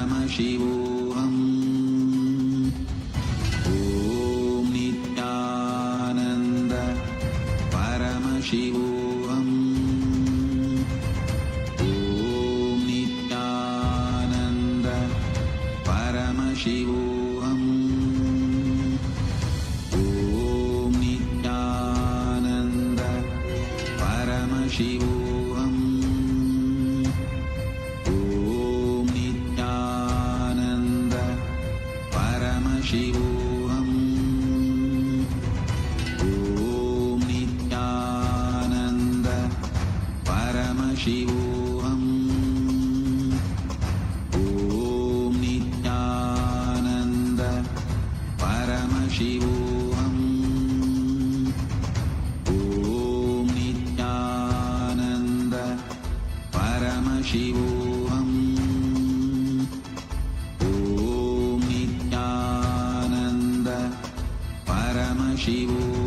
Paramashivoham. Om Nithyananda Paramashivoham. Om Nithyananda Paramashivoham. Om Nithyananda Paramashivoham. Om Nithyananda Paramashivoham. Om Nithyananda Paramashivoham. Om Nithyananda Paramashivoham. Om Nithyananda Paramashivoham. Om Nithyananda Paramashivoham.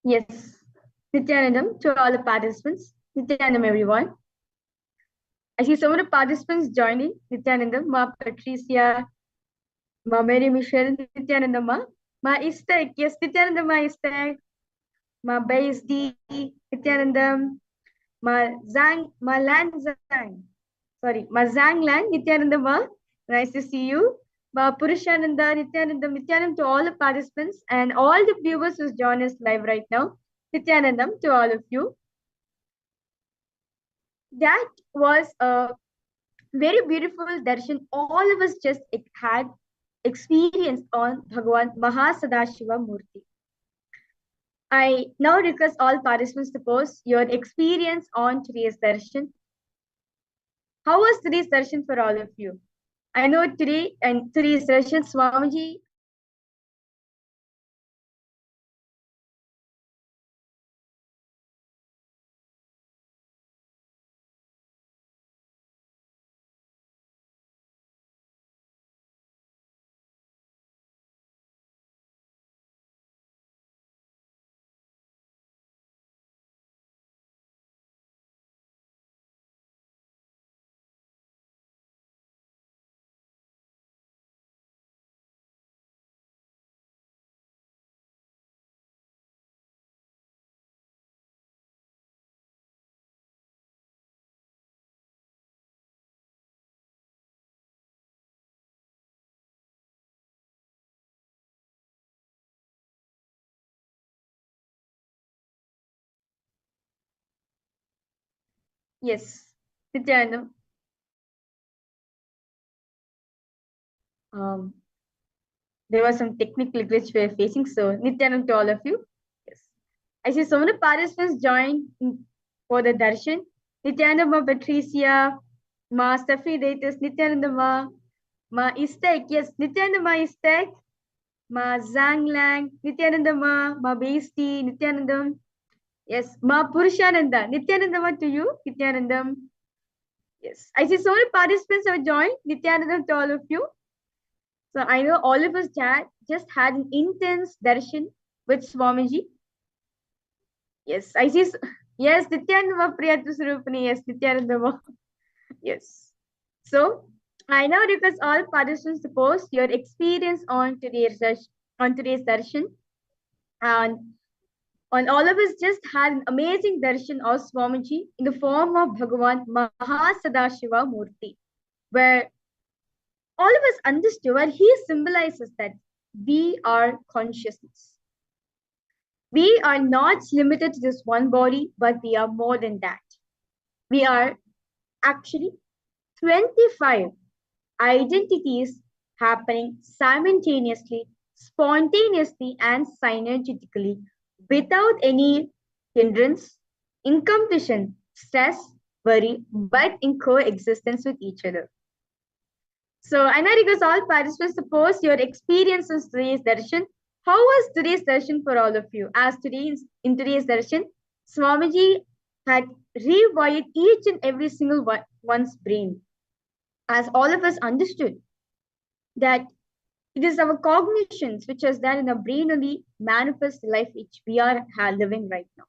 Yes, Nithyanandam to all the participants. Nithyanandam, everyone. I see some of the participants joining. Nithyanandam, Ma Patricia, Ma Mary Michelle, Nithyanandam, Ma Istek. Yes, Nithyanandam, Ma Istek. Ma Baisdi, Nithyanandam, Ma Zang, Ma Lan Zang. Sorry, Ma Zang Lan, Nithyanandam, Ma. Nice to see you. Ma Purushananda, Nithyanandam, Nithyanandam to all the participants and all the viewers who's joined us live right now. Nithyanandam to all of you. That was a very beautiful darshan all of us just had experience on Bhagavan Mahasadashiva Murti. I now request all participants to post your experience on today's darshan. How was today's darshan for all of you? I know today and today's darshan, Swamiji. Yes, Nithyananda. Um, there was some technical glitch we are facing, so Nithyananda to all of you. Yes. I see so many participants joined for the darshan. Nithyananda Ma Patricia, Ma Stephanie Datus, Nithyananda Ma Istek, yes, Nithyananda Ma Istek, Ma Zhang Lang, Nithyananda Ma Basti, Nithyanandam, yes, Ma Purushananda, Nithyanandama to you, Nithyanandam. Yes, I see so many participants have joined. Nithyanandam to all of you. So I know all of us just had an intense darshan with Swamiji. Yes, I see. Yes, Nithyanandama Priyatu Surupani. Yes, Nithyanandama. Yes. So I now request all participants to post your experience on today's darshan. And on all of us just had an amazing darshan of Swamiji in the form of Bhagavan Mahasadashiva Murti, where all of us understood where he symbolizes that we are consciousness. We are not limited to this one body, but we are more than that. We are actually 25 identities happening simultaneously, spontaneously, and synergetically without any hindrance, incompletion, stress, worry, but in coexistence with each other. So I now request all participants to post your experiences today's darshan. How was today's darshan for all of you? As in today's darshan, Swamiji had rewired each and every single one's brain, as all of us understood that it is our cognitions which is there in our brain only manifest the life which we are living right now,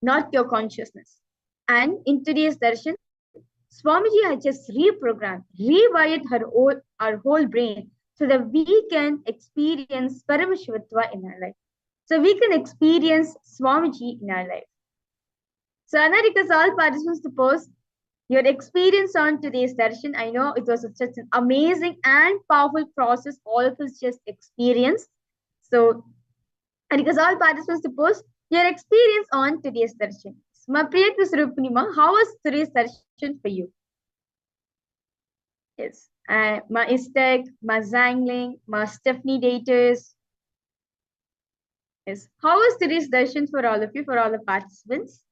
not your consciousness. And in today's darshan, Swamiji had just reprogrammed, rewired our whole brain so that we can experience Paramashivoham in our life. So we can experience Swamiji in our life. So Anna requests all participants to post your experience on today's darshan. I know it was such an amazing and powerful process all of us just experienced. So I request all participants to post your experience on today's darshan. Ma Priyatu Surupnima, how was today's darshan for you? Yes. Ma Istek, Ma Zangling, Ma Stephanie Daters. Yes. How was today's darshan for all of you, for all the participants?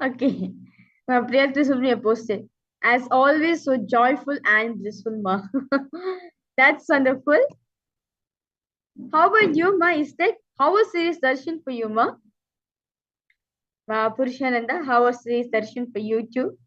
Okay. Ma Priyatu Surupnima posted. As always, so joyful and blissful, Ma. That's wonderful. How about you, Ma Istek? How was today's darshan for you, Ma? Ma Purushananda, how was today's darshan for you too?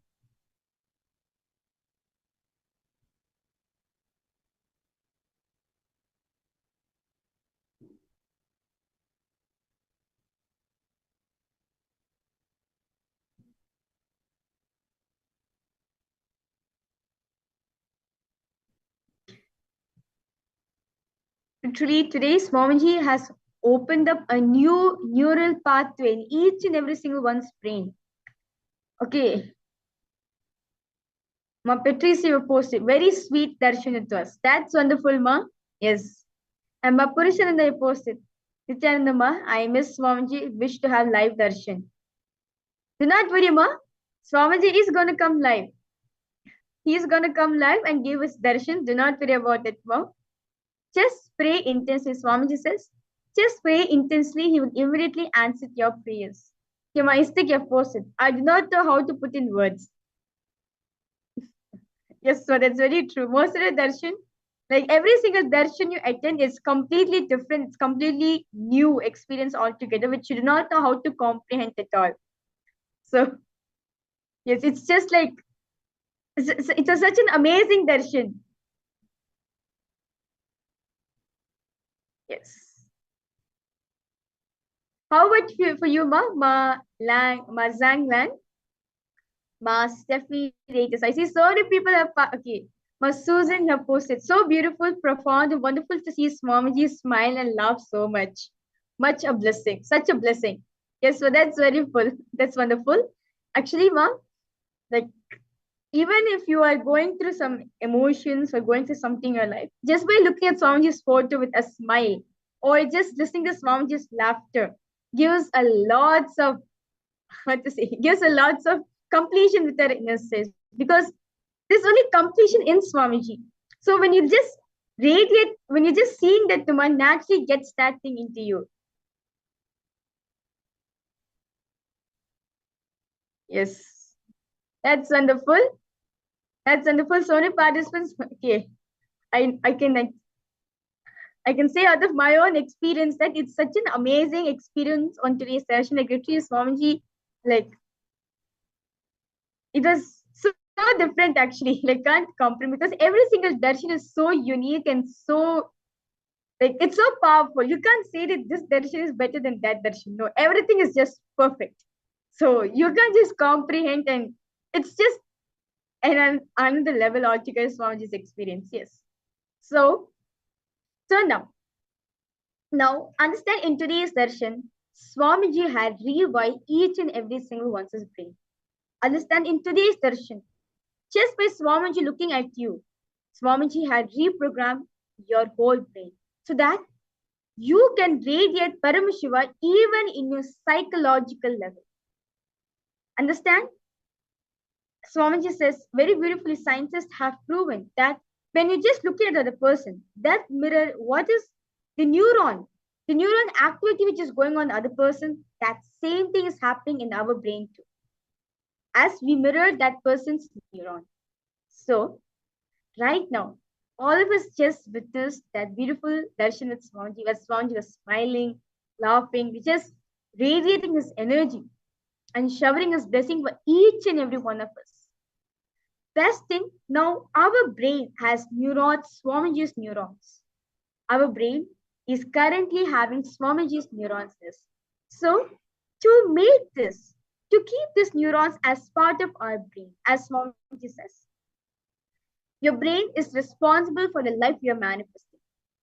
Literally, today Swamiji has opened up a new neural pathway in each and every single one's brain. Okay. Ma Patricia, you posted very sweet darshan it was. That's wonderful, ma. Yes. And ma Purushananda you posted. Nithyananda ma, I miss Swamiji. Wish to have live darshan. Do not worry, ma. Swamiji is going to come live. He is going to come live and give us darshan. Do not worry about it, ma. Just pray intensely. Swamiji says, just pray intensely. He will immediately answer your prayers. Okay, ma, istik you have posted. I do not know how to put in words. Yes, so that's very true. Most of the darshan, like every single darshan you attend is completely different. It's completely new experience altogether, which you do not know how to comprehend at all. So yes, it's just like it's such an amazing darshan. Yes. How about for you, Ma Lang, Ma Zhang Lang, Ma Steffi Ratus? I see so many people have okay. Ma Susan have posted so beautiful, profound, and wonderful to see Swamiji smile and laugh so much. Much a blessing, such a blessing. Yes, so that's very full. That's wonderful. Actually, Ma, like even if you are going through some emotions or going through something in your life, just by looking at Swamiji's photo with a smile or just listening to Swamiji's laughter gives a lots of what to say, gives a lots of completion with our inner self because there's only completion in Swamiji. So when you just radiate, when you're just seeing that the one naturally gets that thing into you. Yes, that's wonderful. That's wonderful. So many participants. Okay, I can say out of my own experience that it's such an amazing experience on today's session. Like literally, Swamiji, like it was so different actually. Like can't compare because every single darshan is so unique and so like it's so powerful. You can't say that this darshan is better than that darshan. No, everything is just perfect. So you can just comprehend and it's just another level altogether Swamiji's experience. Yes. So now, understand in today's darshan, Swamiji had rewired each and every single one's brain. Understand in today's darshan, just by Swamiji looking at you, Swamiji had reprogrammed your whole brain so that you can radiate Paramashiva even in your psychological level. Understand? Swamiji says very beautifully, scientists have proven that when you just look at the other person, that mirror what is the neuron activity which is going on the other person, that same thing is happening in our brain too, as we mirror that person's neuron. So right now, all of us just witnessed that beautiful darshan with Swamiji, where Swamiji was smiling, laughing, just radiating his energy and showering his blessing for each and every one of us. Best thing, now our brain has neurons, Swamiji's neurons. Our brain is currently having Swamiji's neurons. So to make this, to keep these neurons as part of our brain, as Swamiji says, your brain is responsible for the life you're manifesting.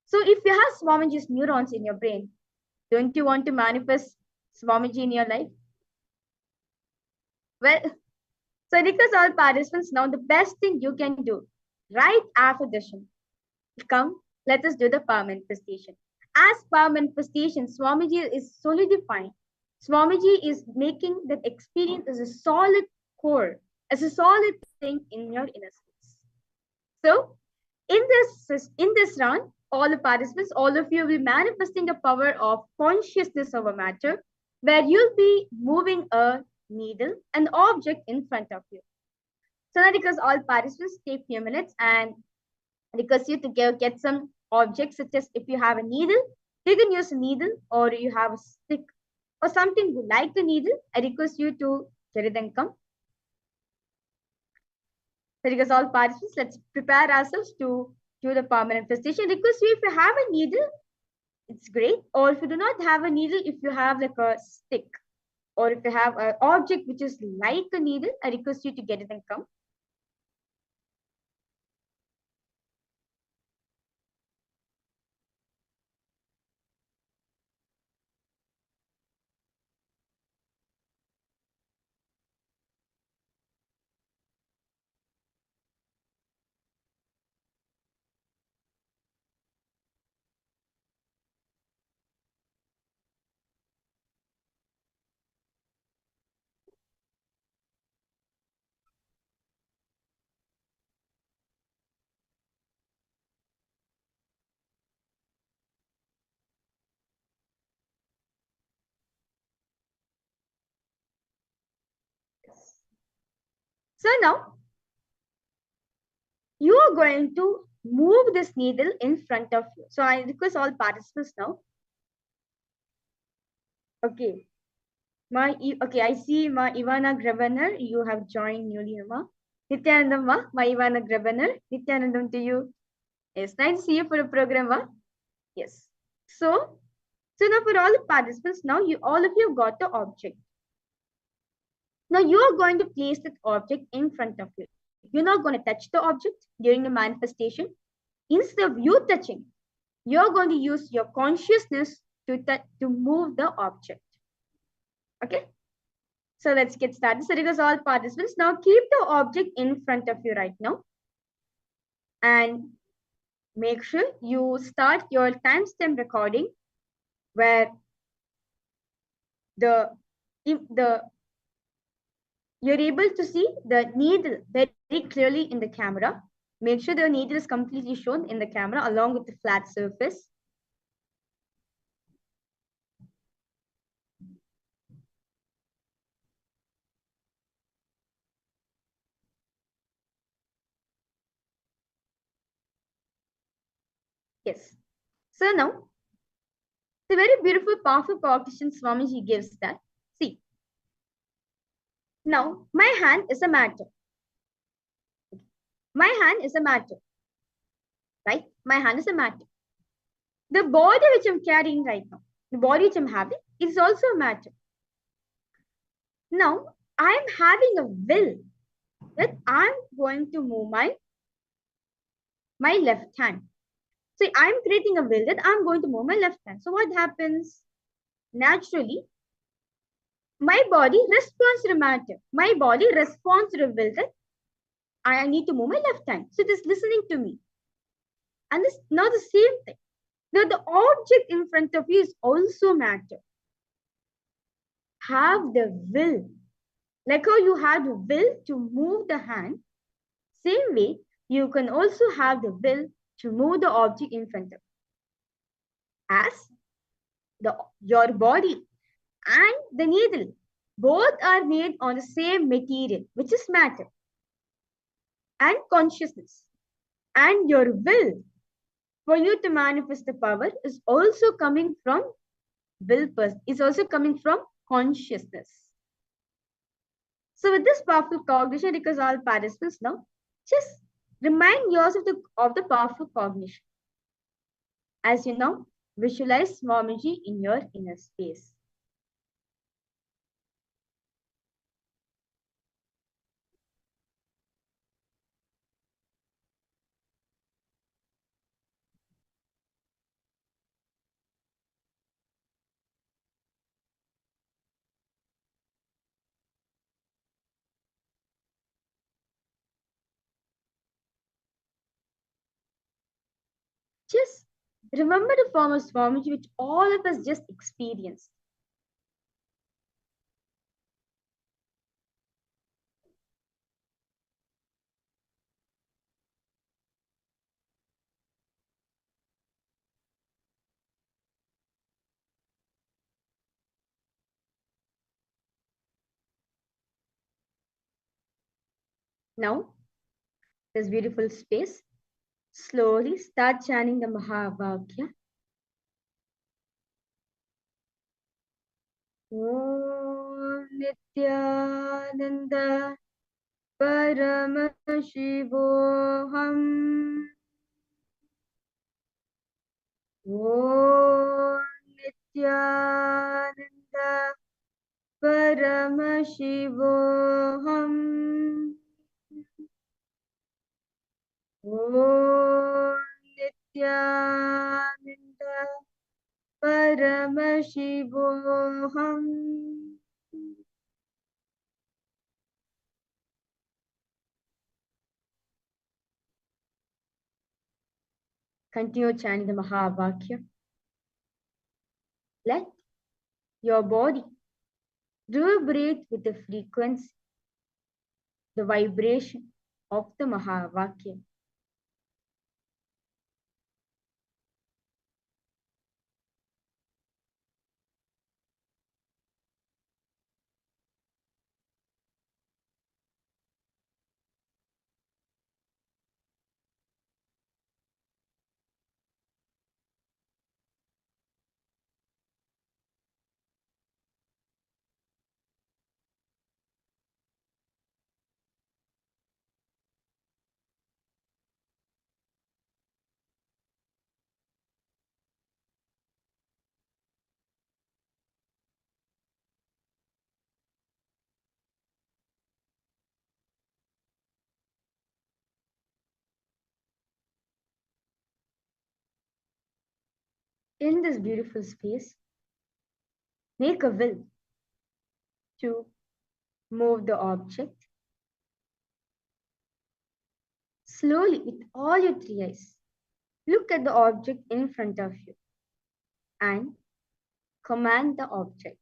So if you have Swamiji's neurons in your brain, don't you want to manifest Swamiji in your life? Well, so I request all participants now the best thing you can do right after the session. Come, let us do the power manifestation. As power manifestation, Swamiji is solidifying. Swamiji is making that experience as a solid core, as a solid thing in your inner space. So, in this round, all the participants, all of you will be manifesting the power of consciousness over matter, where you'll be moving a needle, an object in front of you. So now because all participants take few minutes and request you to get some objects such as if you have a needle, you can use a needle or you have a stick or something like the needle. I request you to get it and come. So because all participants, let's prepare ourselves to do the power manifestation. Request you if you have a needle, it's great. Or if you do not have a needle, if you have like a stick or if you have an object which is like a needle, I request you to get it and come. So now you are going to move this needle in front of you. So I request all participants now. Okay. Okay, I see Ma Ivana Grebener, you have joined newly, Ma. Nithyanandam, Ma Ivana Grebener. Nithyanandam to you. Yes, nice to see you for the program, Ma. Yes. So now for all the participants, now all of you got the object. Now you are going to place that object in front of you. You're not going to touch the object during the manifestation. Instead of you touching, you're going to use your consciousness to move the object. Okay? So let's get started. So because all participants, now keep the object in front of you right now. And make sure you start your timestamp recording where the you're able to see the needle very clearly in the camera. Make sure the needle is completely shown in the camera along with the flat surface. Yes. So now, the very beautiful, powerful cognition Swamiji gives that. See, now my hand is a matter. My hand is a matter. Right? My hand is a matter. The body which I'm carrying right now, the body which I'm having, is also a matter. Now, I'm having a will that I'm going to move my left hand. So I'm creating a will that I'm going to move my left hand. So what happens? Naturally, my body responds to the matter. My body responds to the will that I need to move my left hand. So it is listening to me. And this now the same thing. Now the object in front of you is also matter. Have the will. Like how you have the will to move the hand, same way you can also have the will to move the object in front of you. As your body and the needle both are made on the same material, which is matter and consciousness. And your will for you to manifest the power is also coming from is also coming from consciousness. So with this powerful cognition, because all participants now, just remind yourself of the powerful cognition. As you now visualize Swamiji in your inner space. Just remember the form of Swamiji which all of us just experienced. Now, this beautiful space, slowly start chanting the Mahavakya. Om Nithyananda Paramashivoham. Om Nithyananda Paramashivoham. Om Nithyananda Paramashivoham. Continue chanting the Mahavakya. Let your body reverberate with the frequency, the vibration of the Mahavakya. in this beautiful space, make a will to move the object slowly with all your three eyes. Look at the object in front of you and command the object.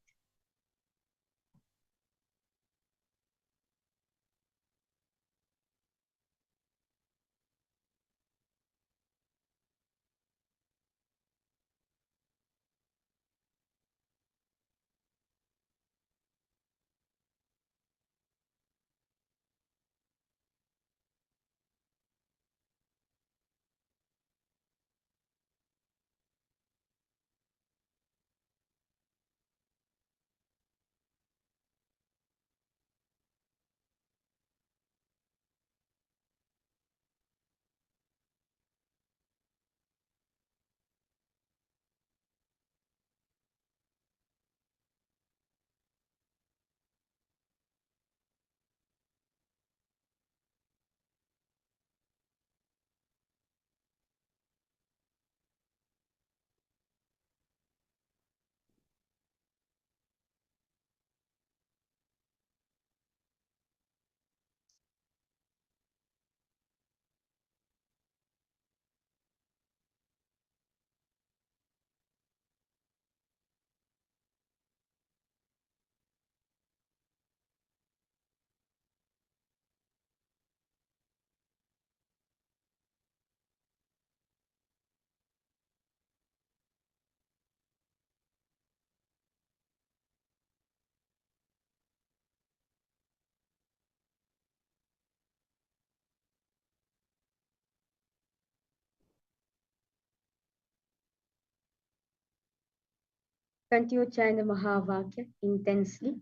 Continue chant the Mahavakya intensely.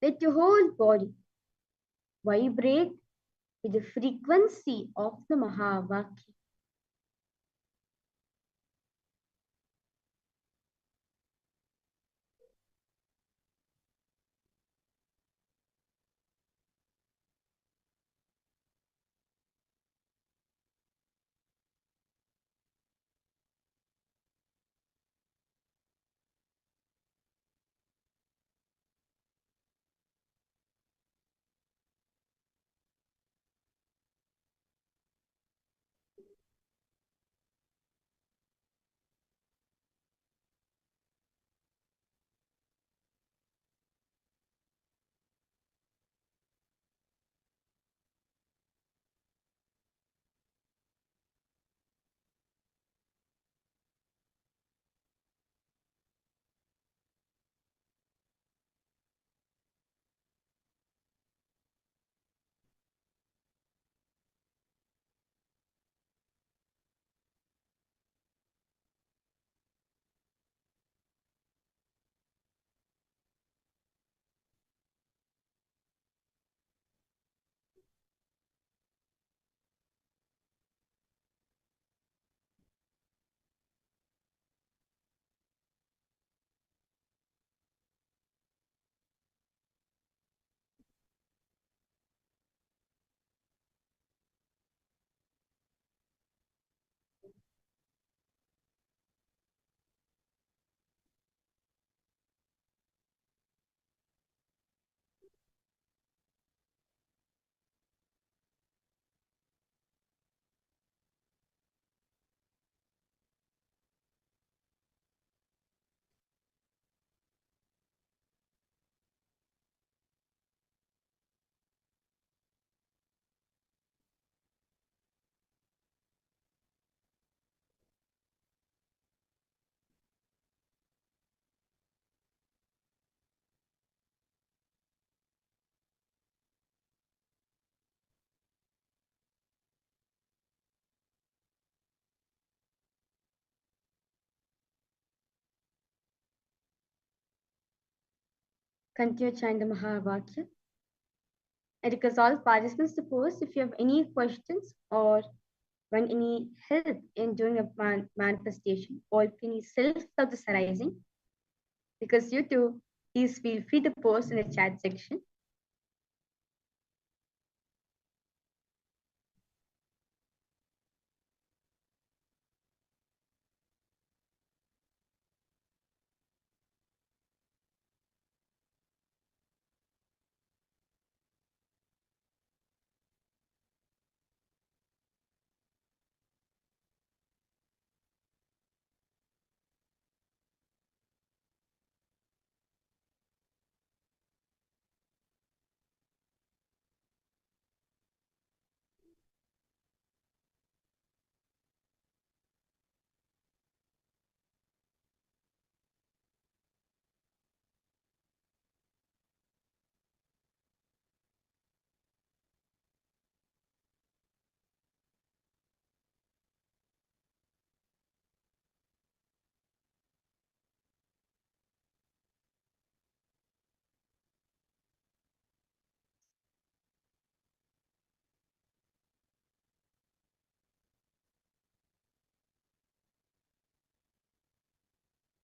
Let your whole body vibrate with the frequency of the Mahavakya. Continue chant the Mahavakya. I request all participants to post if you have any questions or want any help in doing a manifestation or any self-doubt is arising. Because you too, please feel free to post in the chat section.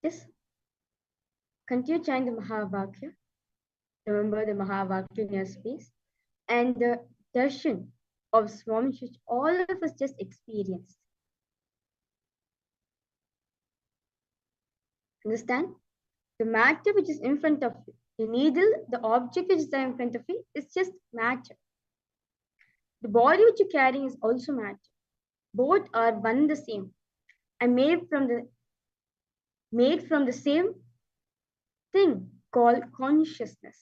Yes. Continue chanting the Mahavakya. Remember the Mahavakya in your space. And the darshan of Swami, which all of us just experienced. Understand? The matter which is in front of you, the needle, the object which is there in front of you, is just matter. The body which you're carrying is also matter. Both are one the same and made from the same thing called consciousness.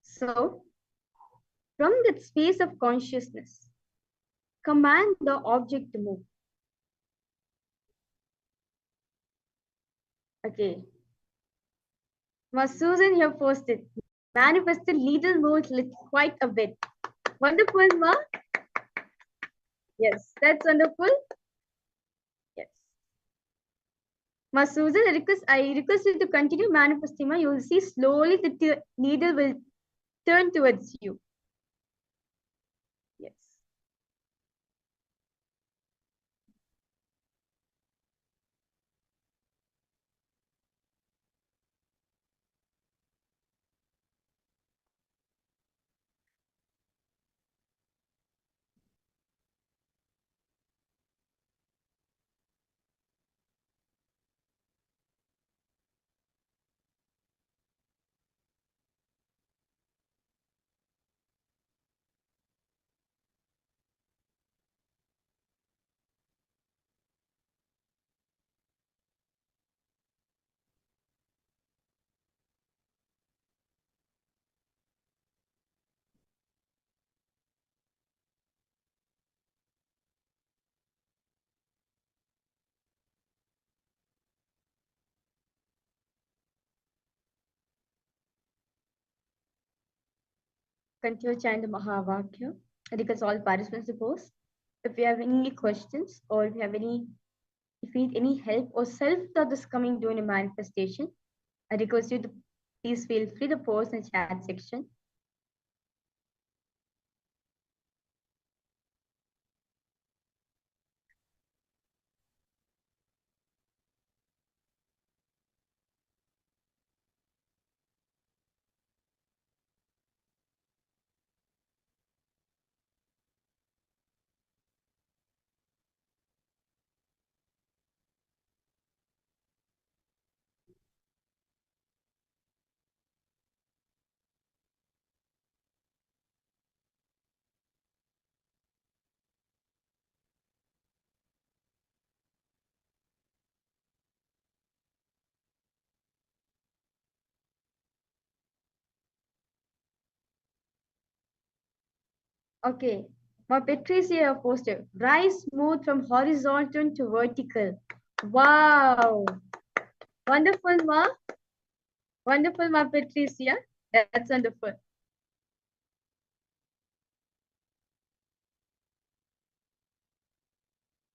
So, from that space of consciousness, command the object to move. Okay. Ma Susan here posted, manifested needle moves quite a bit. Wonderful, Ma. Yes, that's wonderful. Yes. Ma Susan, I request you to continue manifesting, Ma. You will see slowly the needle will turn towards you. Yes. Continue chant the Mahavakya. I request all participants to post. If you have any questions or if you need any help or self-thought is coming during a manifestation, I request you to please feel free to post in the chat section. Okay, my Patricia posted, rise smooth from horizontal to vertical. Wow, wonderful, Ma. Wonderful, Ma Patricia. That's wonderful.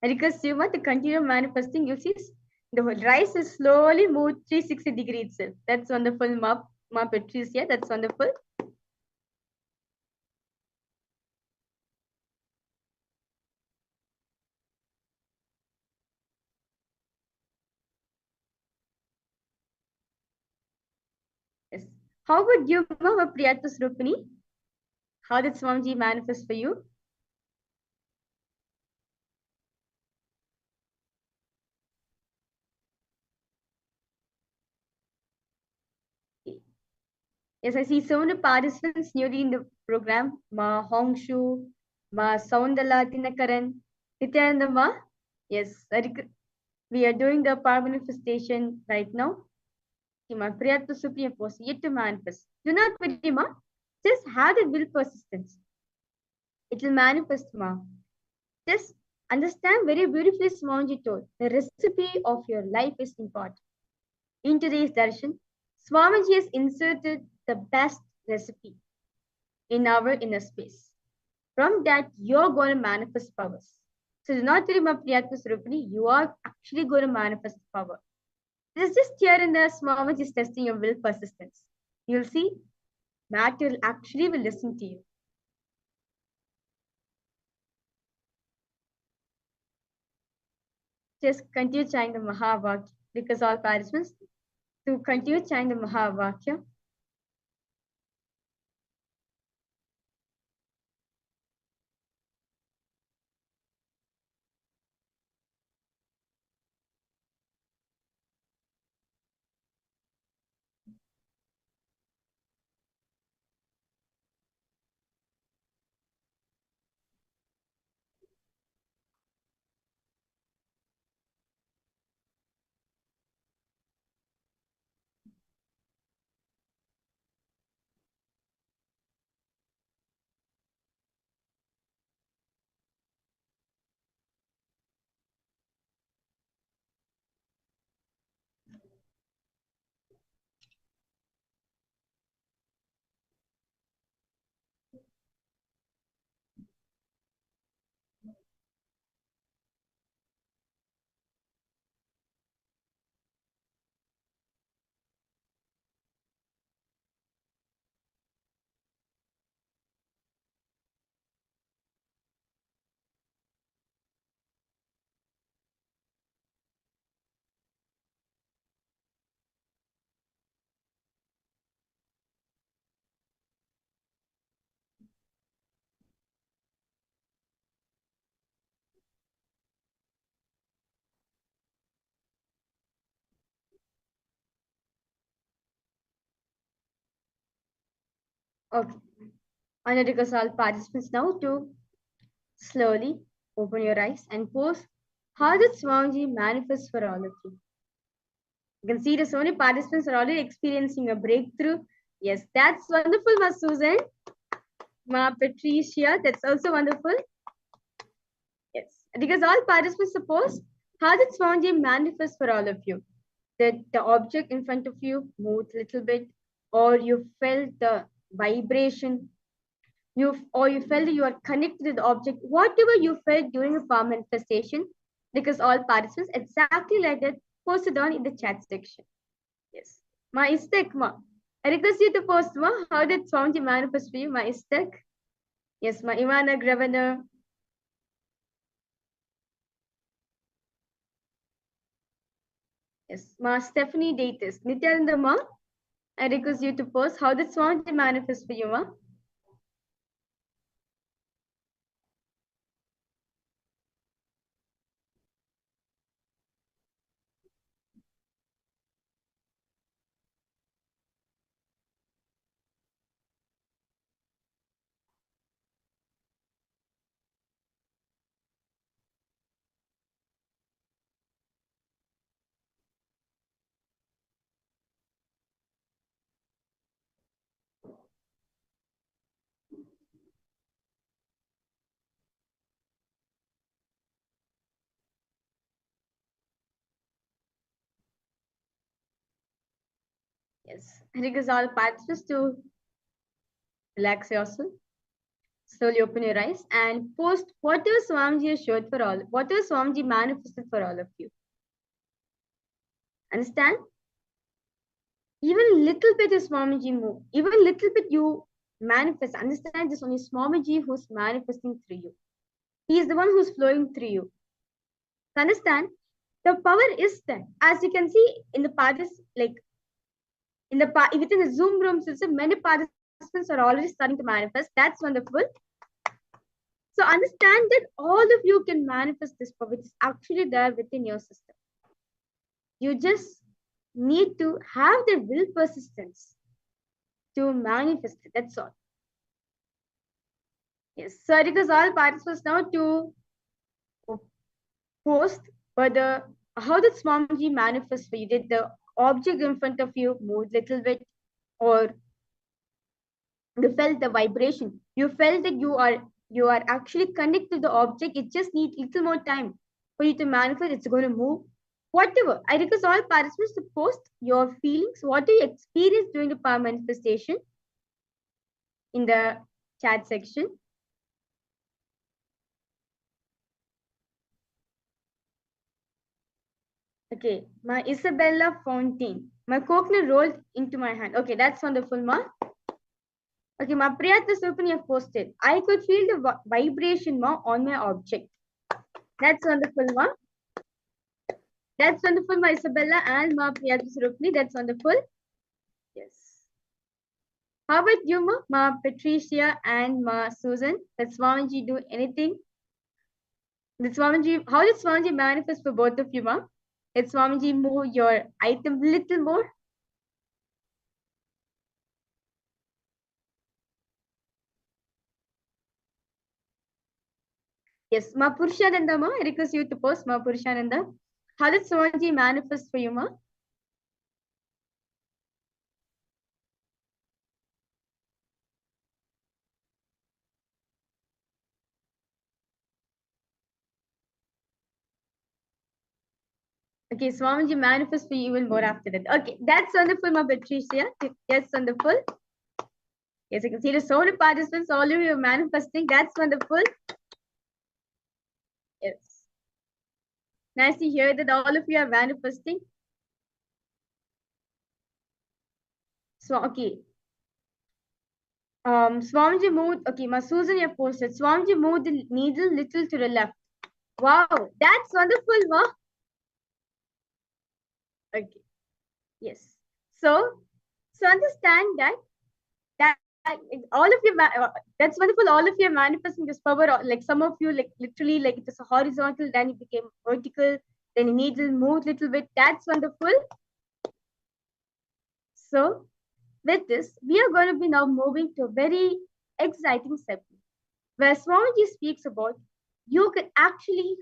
I request you, Ma, to continue manifesting. You see, the rise is slowly moved 360 degrees itself. That's wonderful, Ma Patricia. That's wonderful. Yes. How about you, Ma Priyatus Rupini? How did Swamiji manifest for you? Yes, I see so many participants newly in the program. Ma Hongshu, Ma Soundala Tinakaran, Nithyananda Ma. Yes, we are doing the power manifestation right now. Ma Priyatma Supreme Post, yet to manifest. Do not worry, Ma. Just have the will persistence. It will manifest, Ma. Just understand very beautifully, Swamiji told. The recipe of your life is important. In today's darshan, Swamiji has inserted the best recipe in our inner space. From that, you're going to manifest powers. So do not worry, my Priyatma Surupani, you are actually going to manifest power. This is just here in the Swamiji is testing your will persistence. You'll see, matter actually will listen to you. just continue chanting the Mahavakya. Because all participants to continue chanting the Mahavakya. Okay. I request all participants now to slowly open your eyes and pose how did Swamiji manifest for all of you. You can see that so many participants are already experiencing a breakthrough. Yes, that's wonderful, Ma Susan. Ma Patricia, that's also wonderful. Yes, because all participants suppose how did Swamiji manifest for all of you? That the object in front of you moved a little bit, or you felt the vibration, you felt that you are connected to the object, whatever you felt during a power manifestation, because all participants exactly like that posted on in the chat section. Yes. Ma Istek Ma. I request you to post Ma. How did Swamiji manifest for you, Ma Istek? Yes, Ma Imana Gravana. Yes, Ma Stephanie Datis. Nithyananda Ma. I request you to post how did Swamiji manifest for you, Ma? Yes, I request all participants to relax yourself. Slowly open your eyes and post whatever Swamiji has showed for all, whatever Swamiji manifested for all of you. Understand? Even little bit is Swamiji move. Even little bit you manifest. Understand this only Swamiji who's manifesting through you. He is the one who's flowing through you. Understand? The power is there. As you can see in the parties, like in the within the Zoom room system, many participants are already starting to manifest. That's wonderful. So understand that all of you can manifest this power, which is actually there within your system. You just need to have the will persistence to manifest it. That's all. Yes. So I request all participants now to post whether how did Swamiji manifest for you? Did the object in front of you move a little bit, or you felt the vibration? You felt that you are actually connected to the object. It just needs little more time for you to manifest. It's going to move. Whatever. I request all participants to post your feelings. What do you experience during the power manifestation in the chat section? Okay, my Isabella Fontaine. My coconut rolled into my hand. Okay, that's wonderful, Ma. Okay, my Priyatha Supani have posted. I could feel the vibration, Ma, on my object. That's wonderful, Ma. That's wonderful, Ma Isabella and Ma Priyati Surupni. That's wonderful. Yes. How about you, Ma Patricia and Ma Susan? Did Swamiji do anything? How did Swamiji manifest for both of you, Ma? Did Swamiji move your item a little more? Yes, Ma Purushananda, Ma. I request you to post Ma Purushananda. How did Swamiji manifest for you, Ma? Okay, Swamiji manifest for you even more after that. Okay, that's wonderful, Ma Patricia. Yes, wonderful. Yes, I can see the so many participants, all of you are manifesting. That's wonderful. Yes. Nice to hear that all of you are manifesting. So, okay. Swamiji moved, okay, Ma Susan, you posted. Swamiji moved the needle little to the left. Wow, that's wonderful, Ma. Okay, yes. So understand that all of you, that's wonderful. All of you are manifesting this power. Like some of you, like literally, like it was horizontal, then it became vertical, then the needle moved a little bit. That's wonderful. So with this, we are going to be now moving to a very exciting segment where Swamiji speaks about you can actually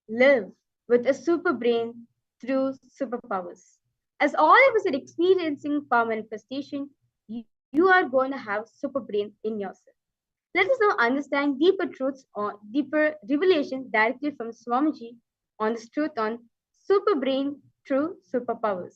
live with a super brain through superpowers. As all of us are experiencing power manifestation, you are going to have super brain in yourself. Let us now understand deeper truths or deeper revelations directly from Swamiji on this truth on super brain through superpowers.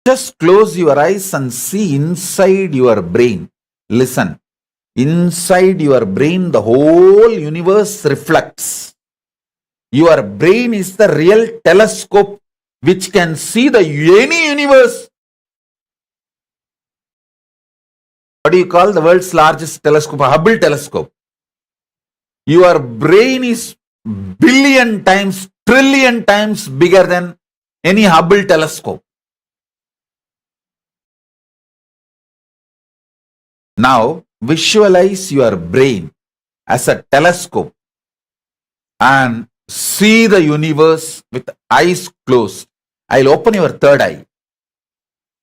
Just close your eyes and see inside your brain. Listen. Inside your brain, the whole universe reflects. Your brain is the real telescope which can see any universe. What do you call the world's largest telescope? A Hubble telescope. Your brain is billion times, trillion times bigger than any Hubble telescope. Now, visualize your brain as a telescope and see the universe with eyes closed. I'll open your third eye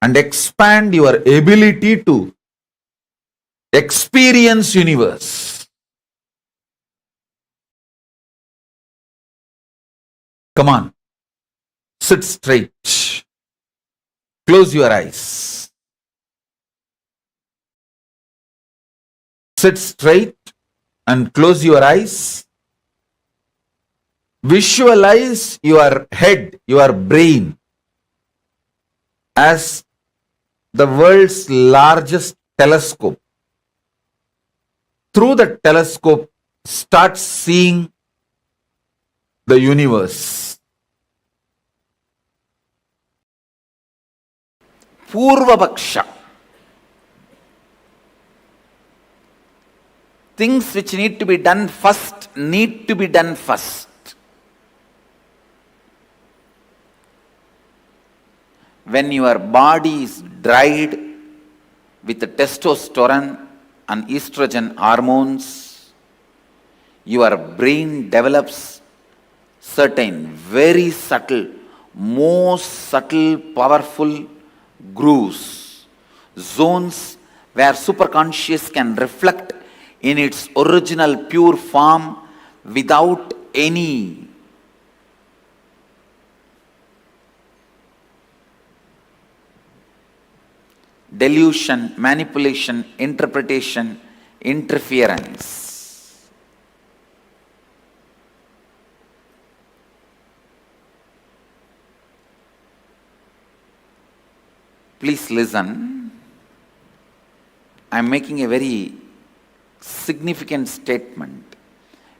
and expand your ability to experience universe. Come on. Sit straight. Close your eyes. Sit straight and close your eyes. Visualize your head, your brain as the world's largest telescope. Through the telescope, start seeing the universe. Purvapaksha. Things which need to be done first need to be done first. When your body is dried with the testosterone and estrogen hormones, your brain develops certain very subtle, most subtle, powerful grooves, zones where superconscious can reflect in its original pure form without any delusion, manipulation, interpretation, interference. Please listen I'm making a very significant statement.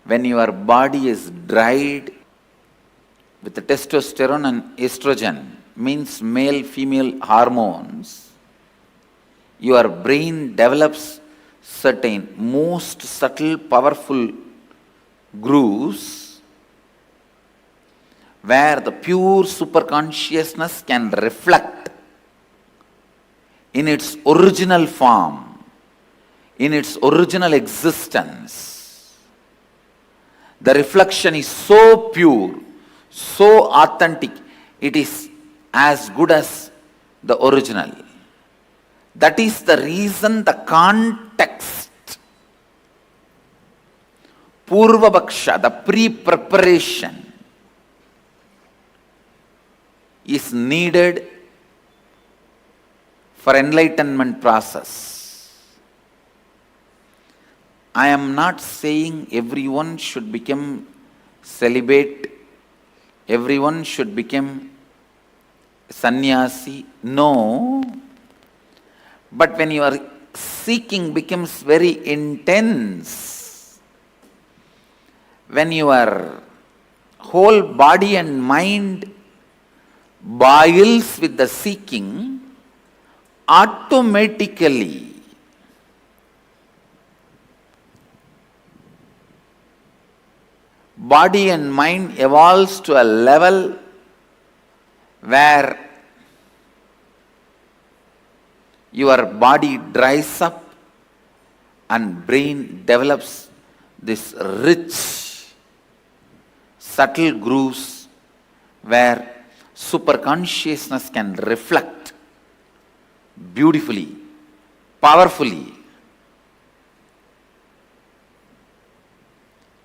When your body is dried with the testosterone and estrogen, means male female hormones, your brain develops certain most subtle powerful grooves where the pure superconsciousness can reflect in its original form, in its original existence. The reflection is so pure, so authentic, it is as good as the original. That is the reason the context, Purva Bhaksha, the pre-preparation, is needed for enlightenment process. I am not saying everyone should become celibate, everyone should become sannyasi. No. But when your seeking becomes very intense, when your whole body and mind boils with the seeking, automatically body and mind evolves to a level where your body dries up and brain develops this rich, subtle grooves where superconsciousness can reflect beautifully, powerfully.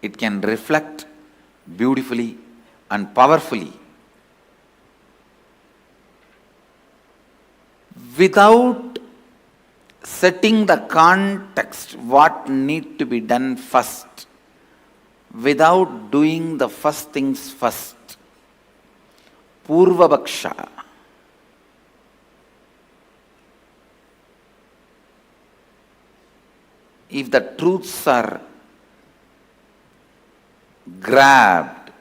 It can reflect beautifully and powerfully without setting the context what need to be done first, without doing the first things first. Purva Bhaksha. If the truths are grabbed,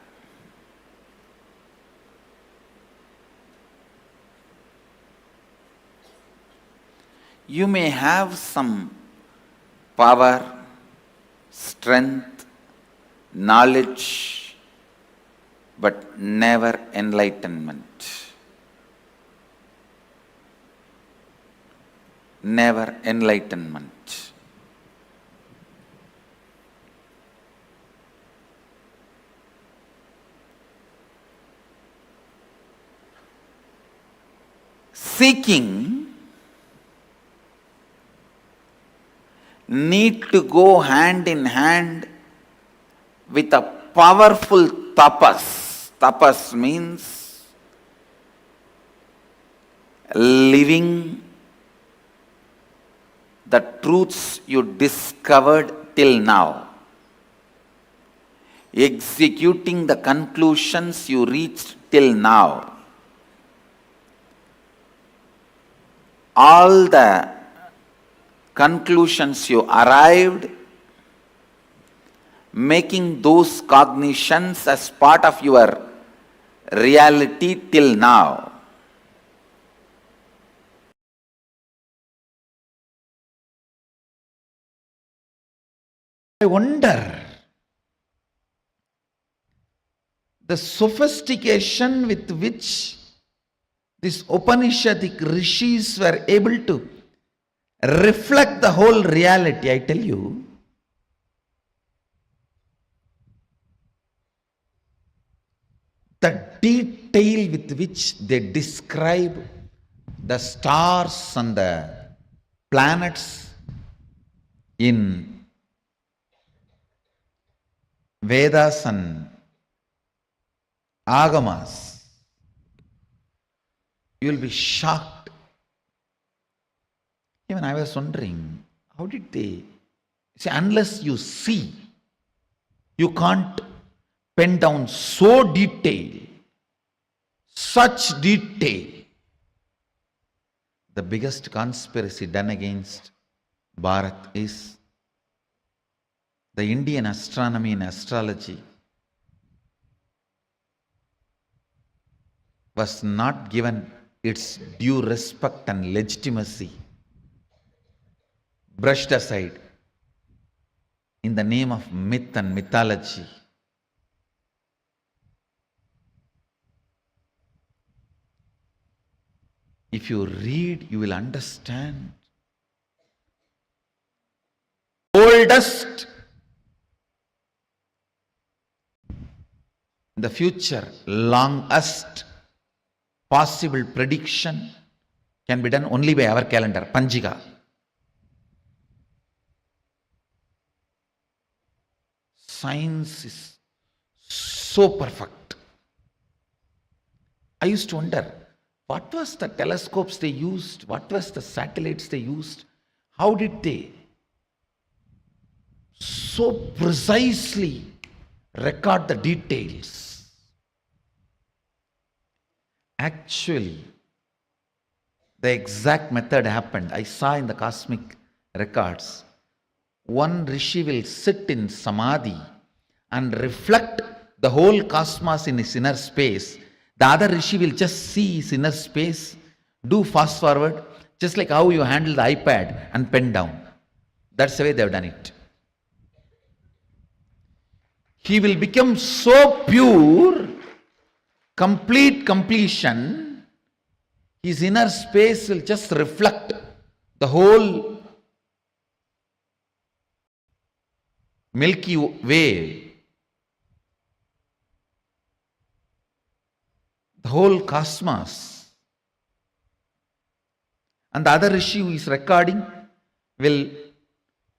you may have some power, strength, knowledge, but never enlightenment. Never enlightenment. Seeking need to go hand in hand with a powerful tapas. Tapas means living the truths you discovered till now, executing the conclusions you reached till now. All the conclusions you arrived, making those cognitions as part of your reality till now. I wonder the sophistication with which these Upanishadic rishis were able to reflect the whole reality. I tell you, the detail with which they describe the stars and the planets in Vedas and Agamas, you will be shocked. Even I was wondering, how did they see? Unless you see, you can't pen down so detail, such detail. The biggest conspiracy done against Bharat is the Indian astronomy and astrology was not given its due respect and legitimacy, brushed aside in the name of myth and mythology. If you read, you will understand. Oldest in the future, longest possible prediction can be done only by our calendar, Panjiga. Science is so perfect. I used to wonder, what was the telescopes they used? What was the satellites they used? How did they so precisely record the details? Actually, the exact method happened. I saw in the cosmic records. One rishi will sit in samadhi and reflect the whole cosmos in his inner space. The other rishi will just see his inner space, do fast forward, just like how you handle the iPad and pen down. That's the way they've done it. He will become so pure, complete completion, his inner space will just reflect the whole Milky Way, the whole cosmos. And the other rishi who is recording will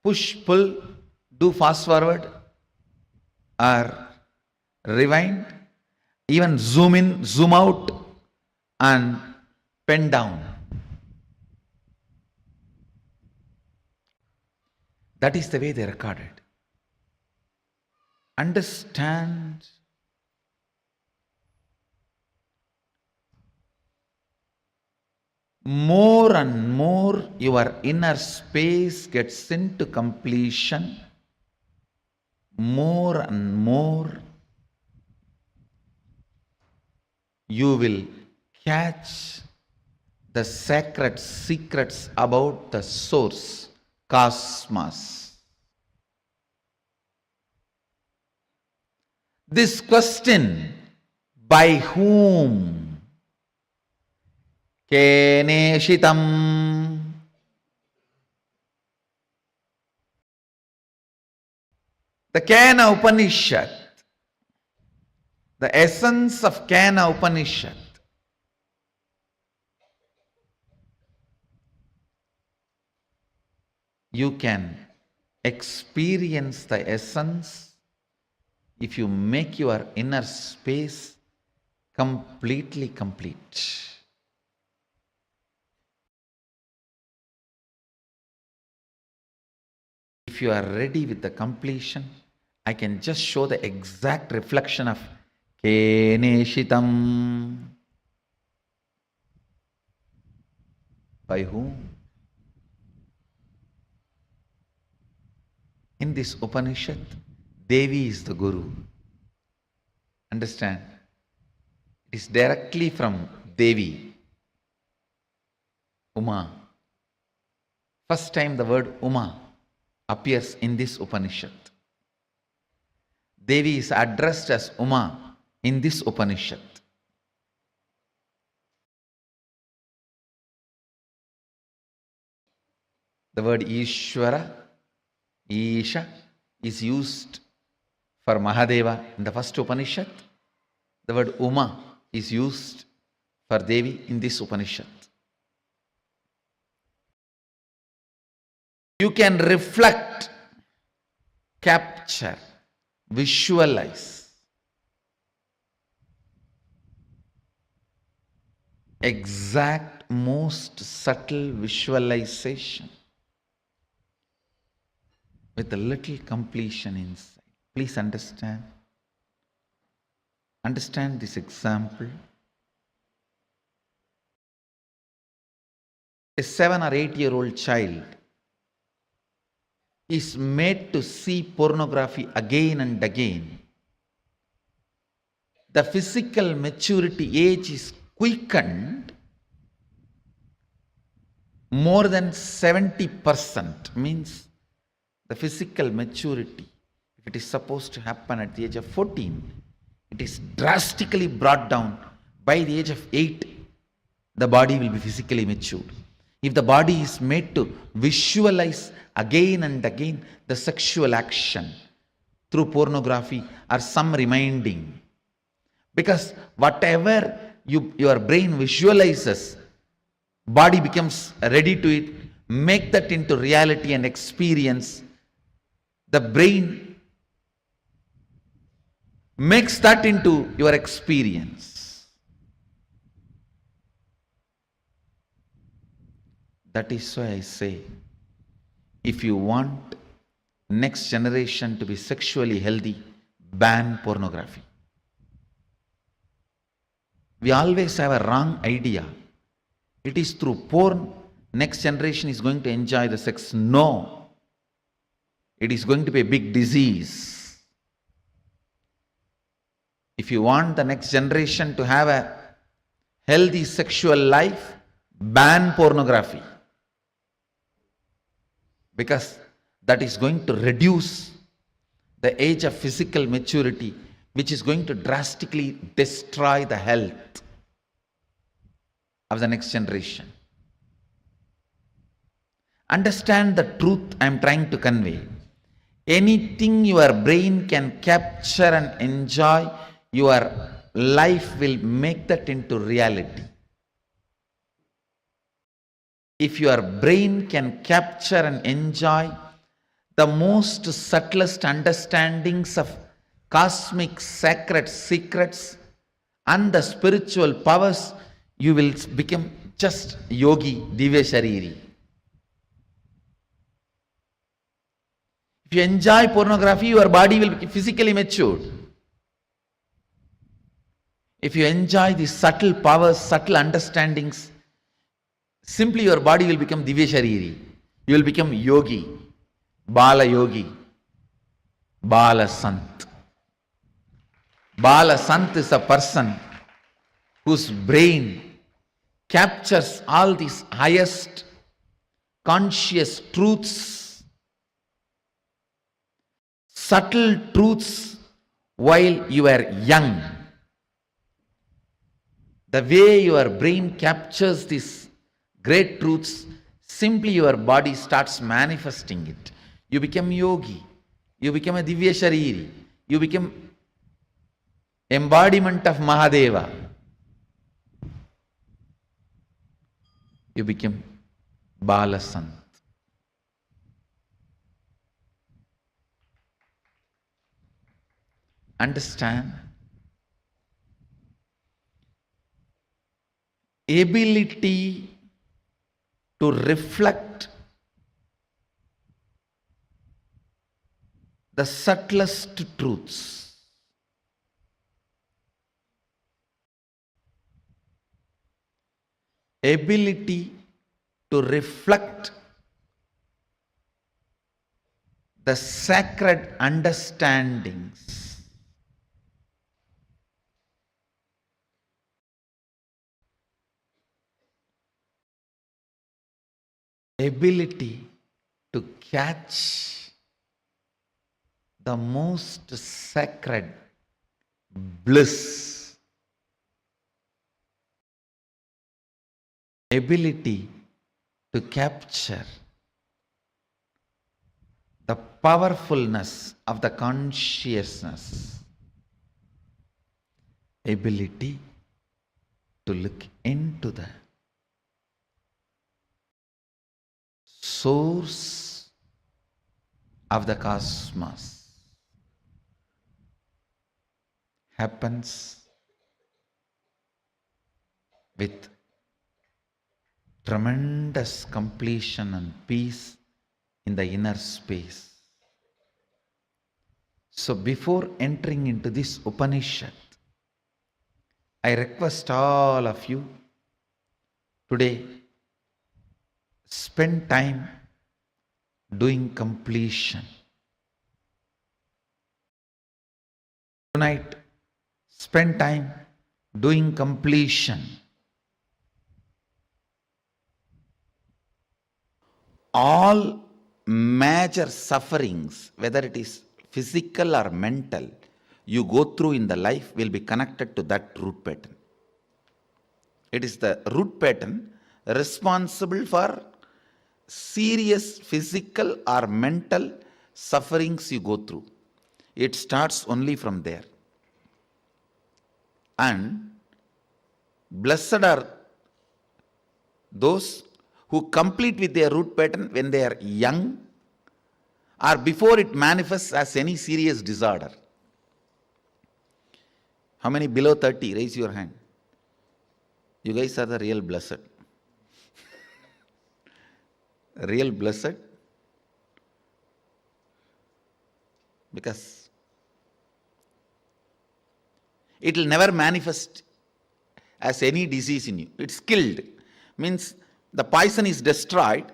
push, pull, do fast forward or rewind, even zoom in, zoom out and pen down. That is the way they recorded. Understand more and more your inner space gets into completion, more and more you will catch the sacred secrets about the source, cosmos. This question, by whom? Keneshitam. The Kena Upanishad, the essence of Kena Upanishad, you can experience the essence if you make your inner space completely complete. If you are ready with the completion, I can just show the exact reflection of Keneshitam. By whom? In this Upanishad, Devi is the Guru. Understand? It is directly from Devi, Uma. First time the word Uma appears in this Upanishad. Devi is addressed as Uma in this Upanishad. The word Ishvara, Isha, is used for Mahadeva in the first Upanishad. The word Uma is used for Devi in this Upanishad. You can reflect, capture, visualize exact, most subtle visualization with a little completion inside. Please understand. Understand this example. A 7 or 8-year-old child is made to see pornography again and again, the physical maturity age is quickened more than 70%. Means the physical maturity, if it is supposed to happen at the age of 14, it is drastically brought down. By the age of 8, the body will be physically matured. If the body is made to visualize again and again the sexual action through pornography or some reminding, because whatever your brain visualizes, body becomes ready to it, make that into reality and experience. The brain makes that into your experience. That is why I say, if you want next generation to be sexually healthy, ban pornography. We always have a wrong idea. It is through porn next generation is going to enjoy the sex. No. It is going to be a big disease. If you want the next generation to have a healthy sexual life, ban pornography. Because that is going to reduce the age of physical maturity, which is going to drastically destroy the health of the next generation. Understand the truth I am trying to convey. Anything your brain can capture and enjoy, your life will make that into reality. If your brain can capture and enjoy the most subtlest understandings of cosmic sacred secrets and the spiritual powers, you will become just yogi, divya shariri. If you enjoy pornography, your body will be physically matured. If you enjoy these subtle powers, subtle understandings, simply your body will become divya shariri. You will become yogi, bala yogi, bala sant. Bala sant is a person whose brain captures all these highest conscious truths, subtle truths while you are young. The way your brain captures these great truths, simply your body starts manifesting it. You become yogi, you become a divya shariri, you become embodiment of Mahadeva. You become Balasant. Understand? Ability to reflect the subtlest truths. Ability to reflect the sacred understandings. Ability to catch the most sacred bliss. Ability to capture the powerfulness of the consciousness. Ability to look into the source of the cosmos happens with tremendous completion and peace in the inner space. So before entering into this Upanishad, I request all of you today, spend time doing completion. Tonight, spend time doing completion. All major sufferings, whether it is physical or mental, you go through in the life will be connected to that root pattern. It is the root pattern responsible for serious physical or mental sufferings you go through. It starts only from there. And blessed are those who complete with their root pattern when they are young or before it manifests as any serious disorder. How many below 30? Raise your hand. You guys are the real blessed. Real blessed. Because it will never manifest as any disease in you. It's killed. Means the poison is destroyed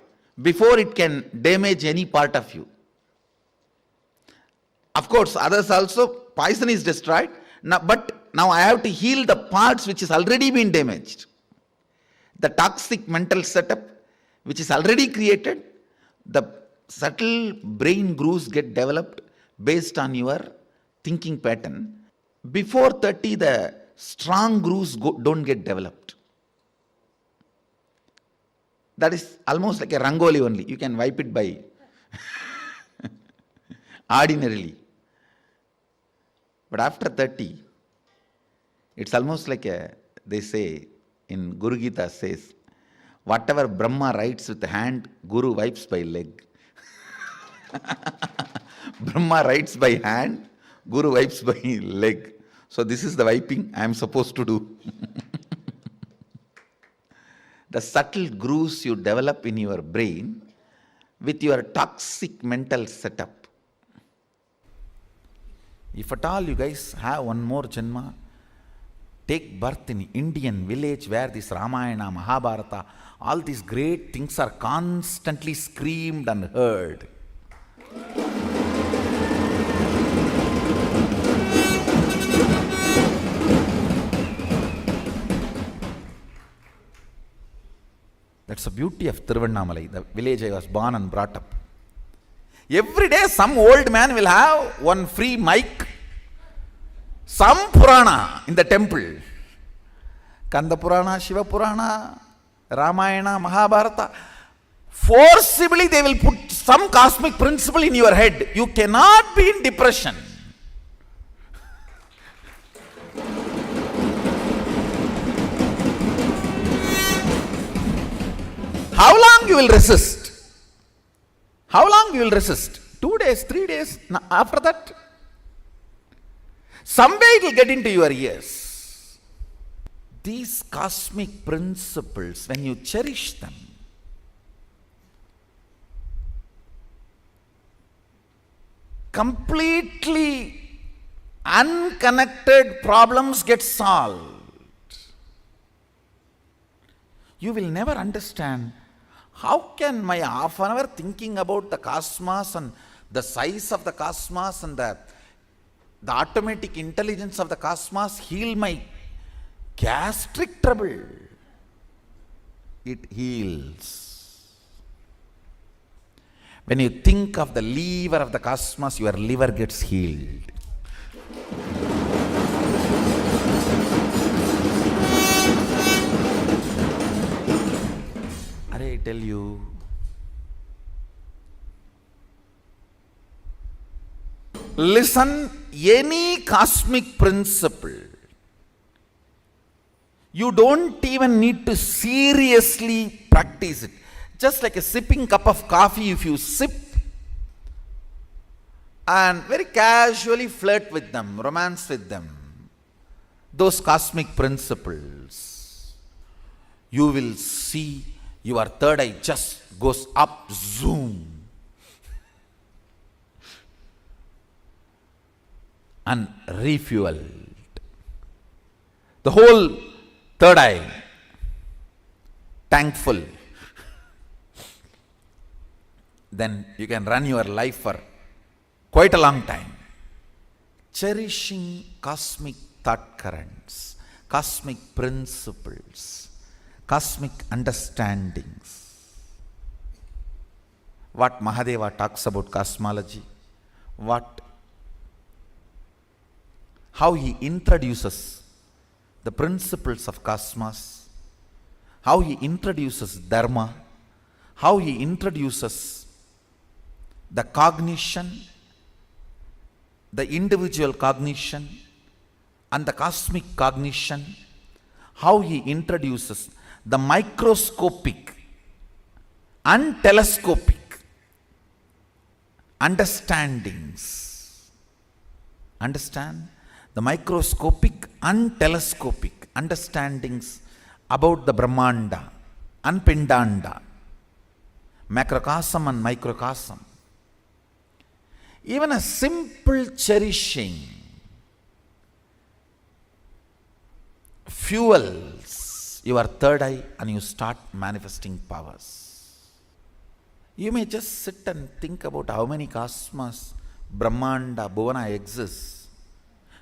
before it can damage any part of you. Of course, others also, poison is destroyed. But now I have to heal the parts which has already been damaged. The toxic mental setup which is already created, the subtle brain grooves get developed based on your thinking pattern. Before 30, the strong grooves don't get developed. That is almost like a rangoli only. You can wipe it by ordinarily. But after 30, it's almost like they say in Guru Gita says, whatever Brahma writes with hand, Guru wipes by leg. Brahma writes by hand, Guru wipes by leg. So this is the wiping I am supposed to do. The subtle grooves you develop in your brain with your toxic mental setup. If at all you guys have one more janma, take birth in Indian village where this Ramayana, Mahabharata, all these great things are constantly screamed and heard. That's the beauty of Tiruvannamalai, the village I was born and brought up. Every day some old man will have one free mic, some Purana in the temple. Kanda Purana, Shiva Purana, Ramayana, Mahabharata. Forcibly they will put some cosmic principle in your head. You cannot be in depression. How long you will resist? How long you will resist? 2 days, 3 days, after that? Some way it will get into your ears. These cosmic principles, when you cherish them, completely unconnected problems get solved. You will never understand how can my half an hour thinking about the cosmos and the size of the cosmos and the automatic intelligence of the cosmos heal my gastric trouble. It heals. When you think of the lever of the cosmos, your liver gets healed. I tell you, listen, any cosmic principle, you don't even need to seriously practice it. Just like a sipping cup of coffee, if you sip and very casually flirt with them, romance with them, those cosmic principles, you will see your third eye just goes up, zoom, and refueled. The whole third eye, tankful. then you can run your life for quite a long time. Cherishing cosmic thought currents, cosmic principles, cosmic understandings. What Mahadeva talks about cosmology, how he introduces the principles of cosmos, how he introduces dharma, how he introduces the cognition, the individual cognition and the cosmic cognition, how he introduces the microscopic and telescopic understandings. Understand? The microscopic and telescopic understandings about the Brahmanda and Pindanda, macrocosm and microcosm. Even a simple cherishing fuels your third eye and you start manifesting powers. You may just sit and think about how many cosmos, Brahmanda, Bhuvana exists.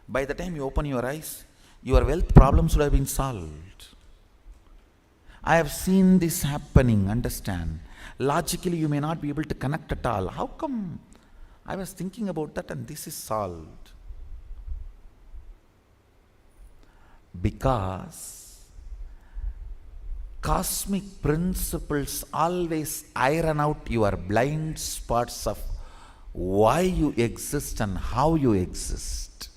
By the time you open your eyes, your wealth problems would have been solved. I have seen this happening, understand. Logically, you may not be able to connect at all. How come? I was thinking about that and this is solved. Because cosmic principles always iron out your blind spots of why you exist and how you exist.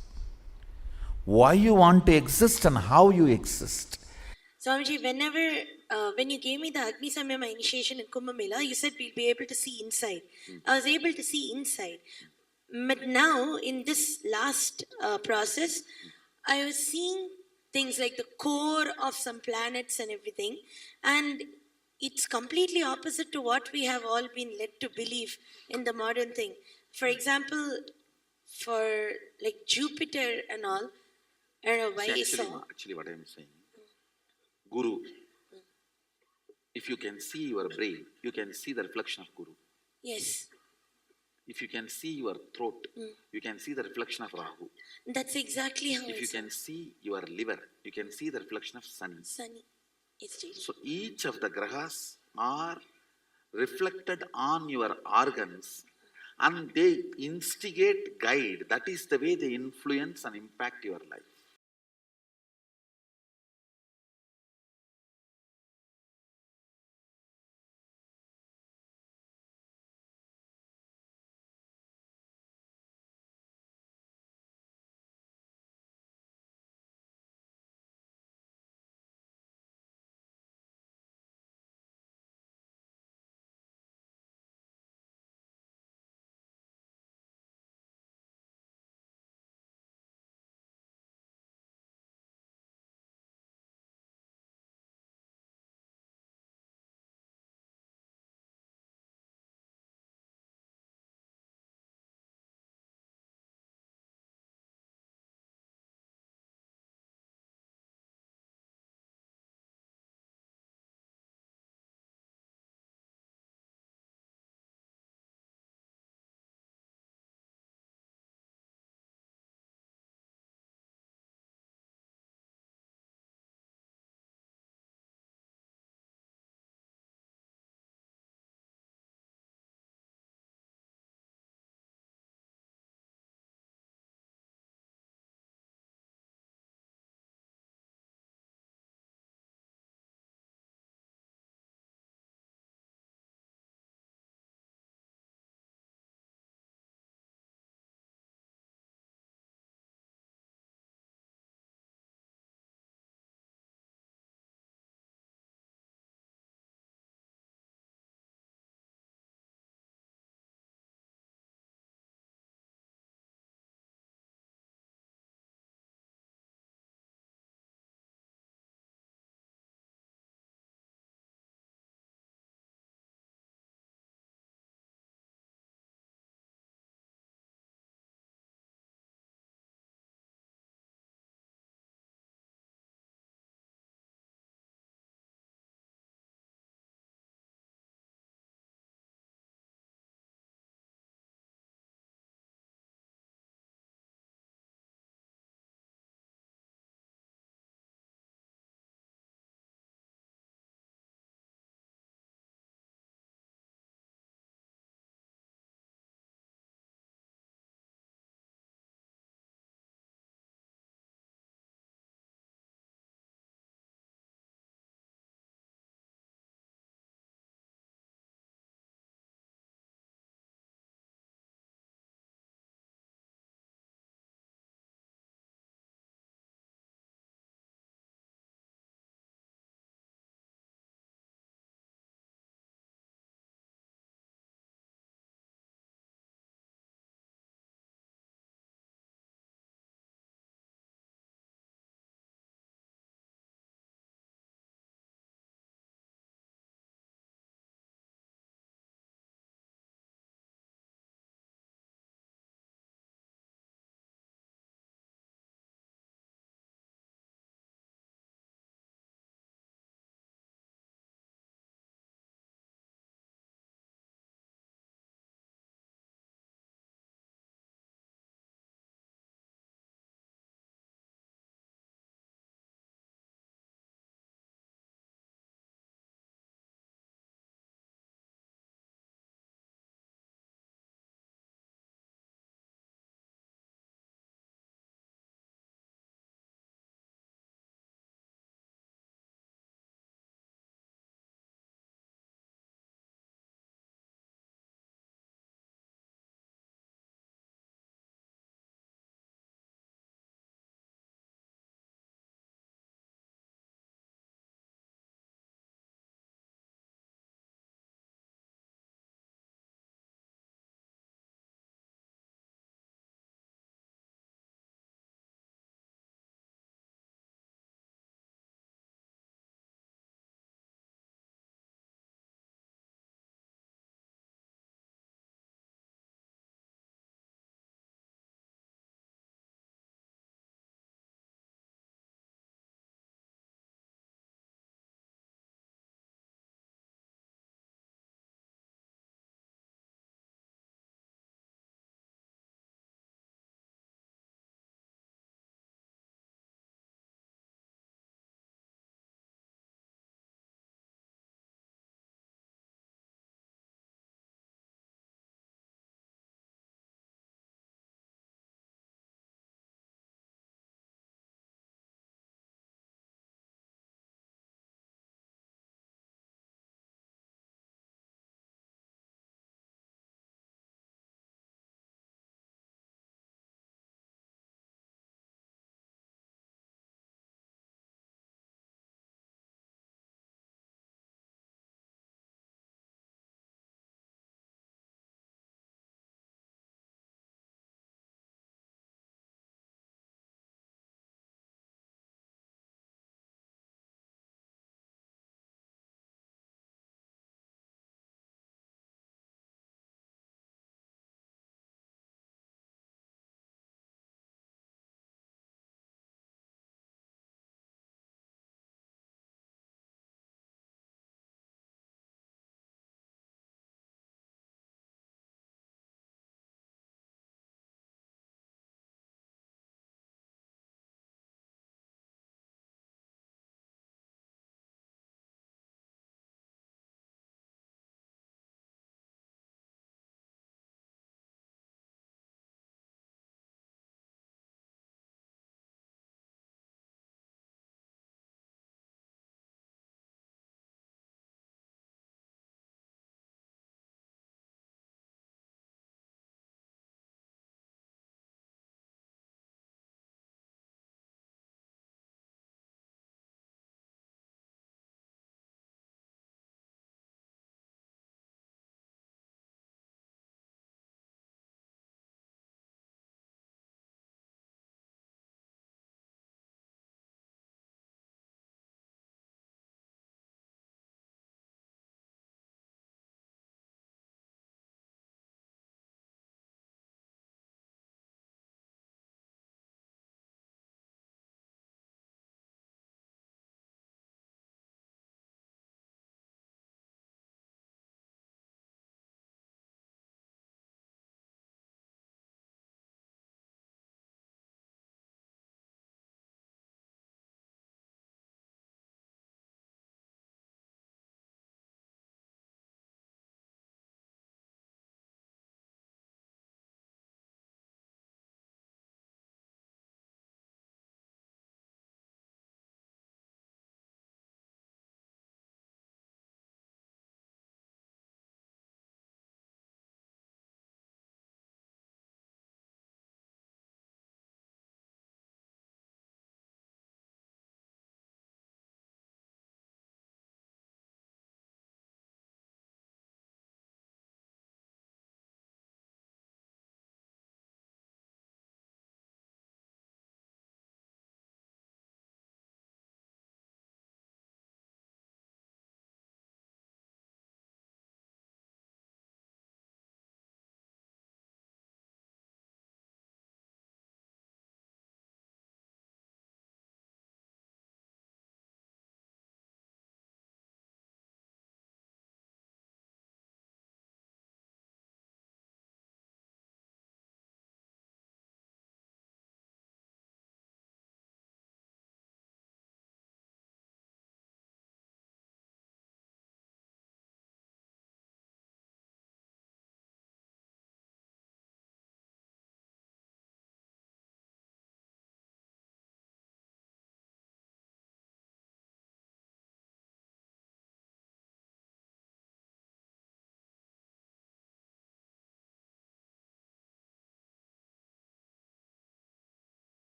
Why you want to exist and how you exist. Swamiji, when you gave me the Agni Samyama initiation in Kumbh Mela, you said we'll be able to see inside. I was able to see inside. But now, in this last process, I was seeing things like the core of some planets and everything. And it's completely opposite to what we have all been led to believe in the modern thing. For example, for like Jupiter and all, I don't know why I saw. Actually, what I am saying, Guru, if you can see your brain, you can see the reflection of Guru. Yes. If you can see your throat, you can see the reflection of Rahu. That's exactly how If you can see your liver, you can see the reflection of Sun. Sunny. It's really. So each of the grahas are reflected on your organs and they instigate, guide. That is the way they influence and impact your life.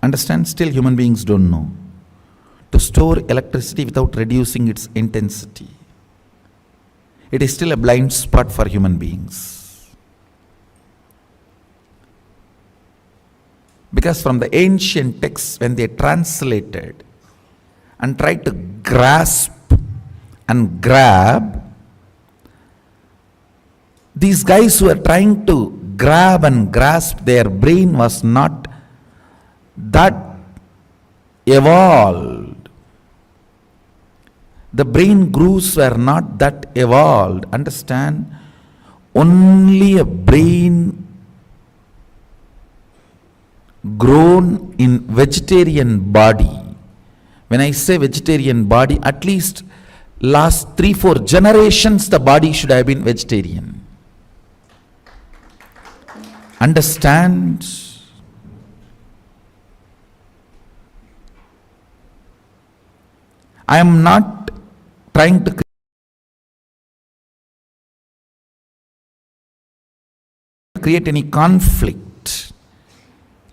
Understand? Still human beings don't know. To store electricity without reducing its intensity. It is still a blind spot for human beings. Because from the ancient texts, when they translated and tried to grasp and grab, these guys who are trying to grab and grasp, their brain was not that evolved. The brain grooves were not that evolved. Understand? Only a brain grown in vegetarian body. When I say vegetarian body, at least last 3-4 generations the body should have been vegetarian. Understand? I am not trying to create any conflict.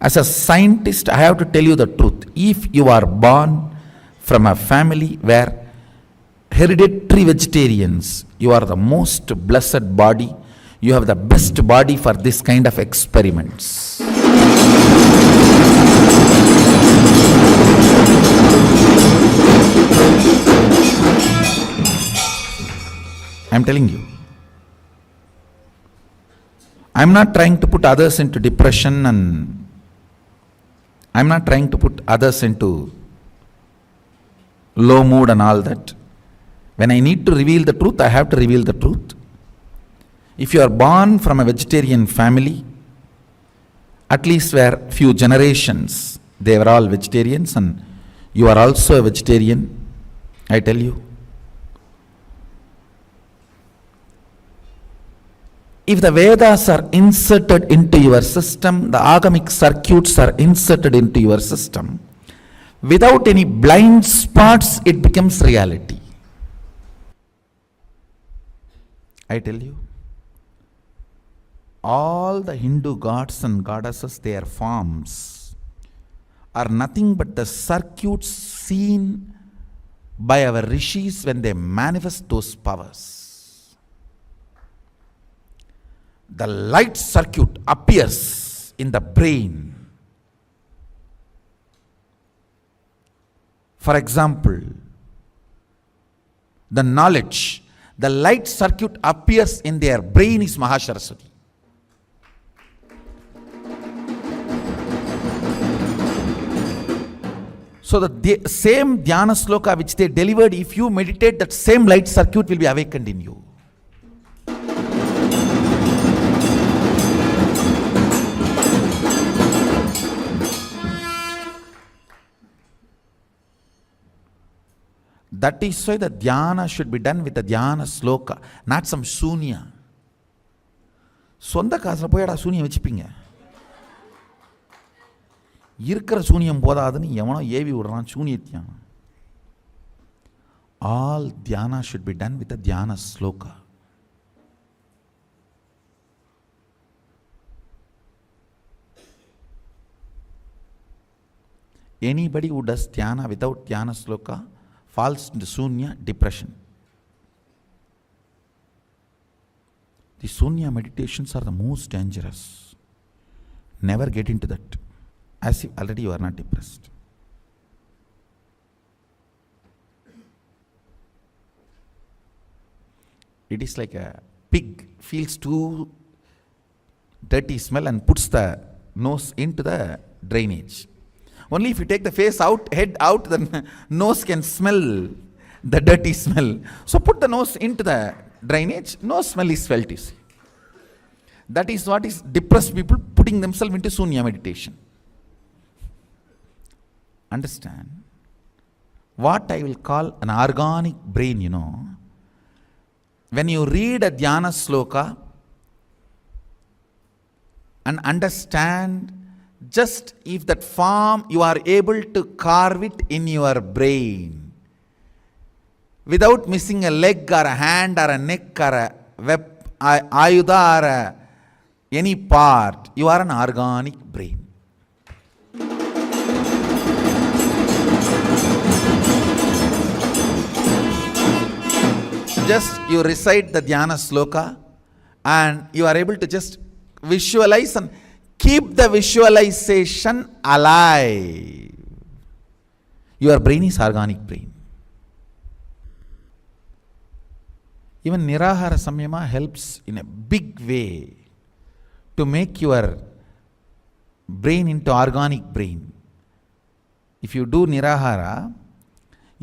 As a scientist, I have to tell you the truth. If you are born from a family where hereditary vegetarians, you are the most blessed body. You have the best body for this kind of experiments. I am telling you. I am not trying to put others into depression, and I am not trying to put others into low mood and all that. When I need to reveal the truth, I have to reveal the truth. If you are born from a vegetarian family, at least where few generations they were all vegetarians, and you are also a vegetarian, I tell you, if the Vedas are inserted into your system, the agamic circuits are inserted into your system, without any blind spots, it becomes reality. I tell you, all the Hindu gods and goddesses, their forms are nothing but the circuits seen by our rishis when they manifest those powers. The light circuit appears in the brain. For example, the knowledge, the light circuit appears in their brain is Mahasaraswati. So the same dhyana sloka which they delivered, if you meditate, that same light circuit will be awakened in you. That is why the dhyana should be done with the dhyana sloka, not some sunya. சொந்த காசுல போயடா சூனியம் வச்சுப்பீங்க. இருக்கிற சூனியம் போதாதுன்னு எவனோ AV விடுறான் சூனியத்தியான். All dhyana should be done with the dhyana sloka. Anybody who does dhyana without dhyana sloka falls into sunya, depression. The sunya meditations are the most dangerous. Never get into that, as if already you are not depressed. It is like a pig feels too dirty smell and puts the nose into the drainage. Only if you take the face out, head out, the nose can smell the dirty smell. So put the nose into the drainage, no smell is felt, you see. That is what is depressed people putting themselves into sunya meditation. Understand? What I will call an organic brain, when you read a dhyana sloka and understand, just if that form you are able to carve it in your brain without missing a leg or a hand or a neck or a ayuda or any part, you are an organic brain. just you recite the dhyana sloka and you are able to just visualize and keep the visualization alive. Your brain is organic brain. Even Nirahara Samyama helps in a big way to make your brain into organic brain. If you do Nirahara,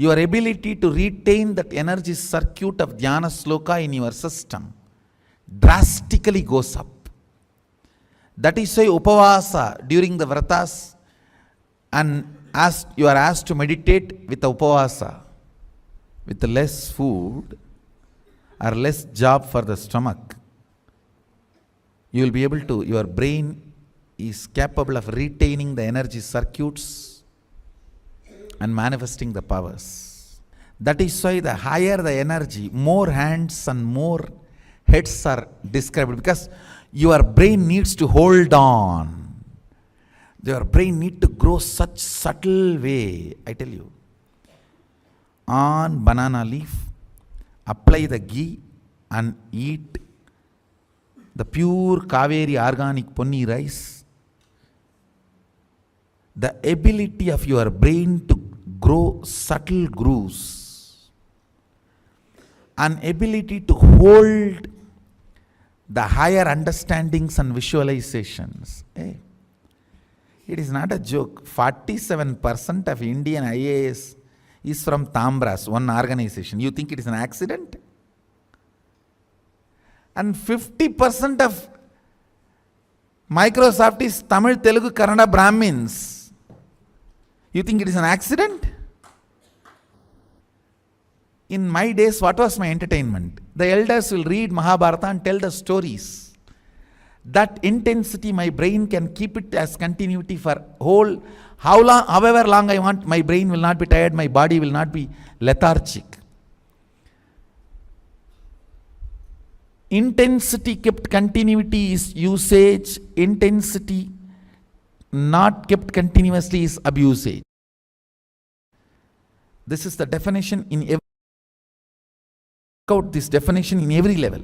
your ability to retain that energy circuit of Dhyana Sloka in your system drastically goes up. That is why Upavasa during the Vratas, and as you are asked to meditate with the Upavasa, with less food or less job for the stomach, you will be able to, your brain is capable of retaining the energy circuits and manifesting the powers. That is why the higher the energy, more hands and more heads are described, because your brain needs to hold on. Your brain needs to grow such subtle way. I tell you, on banana leaf, apply the ghee and eat the pure Kaveri organic ponni rice. The ability of your brain to grow subtle grooves, an ability to hold the higher understandings and visualizations. It is not a joke. 47% of Indian IAS is from Tambras, one organization. You think it is an accident? And 50% of Microsoft is Tamil, Telugu, Kannada Brahmins. You think it is an accident? In my days, what was my entertainment? The elders will read Mahabharata and tell the stories. That intensity, my brain can keep it as continuity for whole, however long I want. My brain will not be tired, my body will not be lethargic. Intensity kept continuity is usage, intensity not kept continuously is abusage. This is the definition in every, out this definition in every level.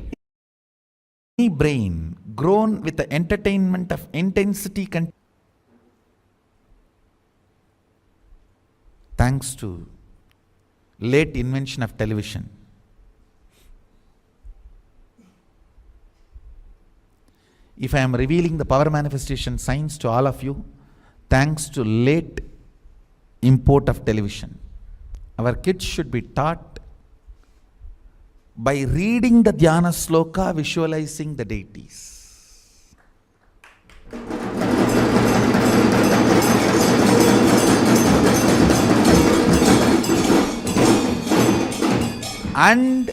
Any brain grown with the entertainment of intensity, thanks to late invention of television, if I am revealing the power manifestation science to all of you, thanks to late import of television, our kids should be taught by reading the Dhyana Sloka, visualizing the deities. And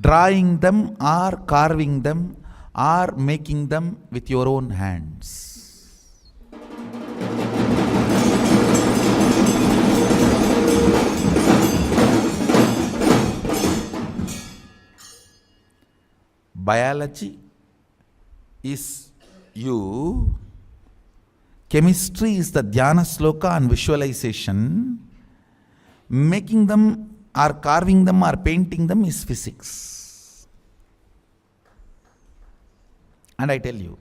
drawing them or carving them or making them with your own hands. Biology is you, chemistry is the Dhyana Sloka and visualization, making them or carving them or painting them is physics. And I tell you,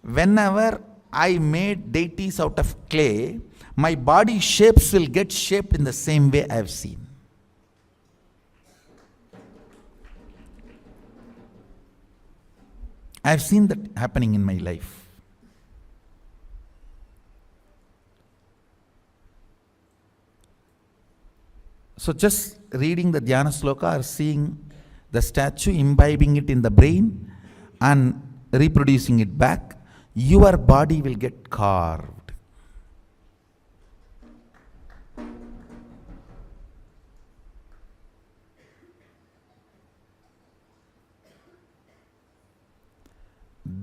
whenever I made deities out of clay, my body shapes will get shaped in the same way I have seen. I have seen that happening in my life. So just reading the Dhyana Sloka or seeing the statue, imbibing it in the brain and reproducing it back, your body will get carved.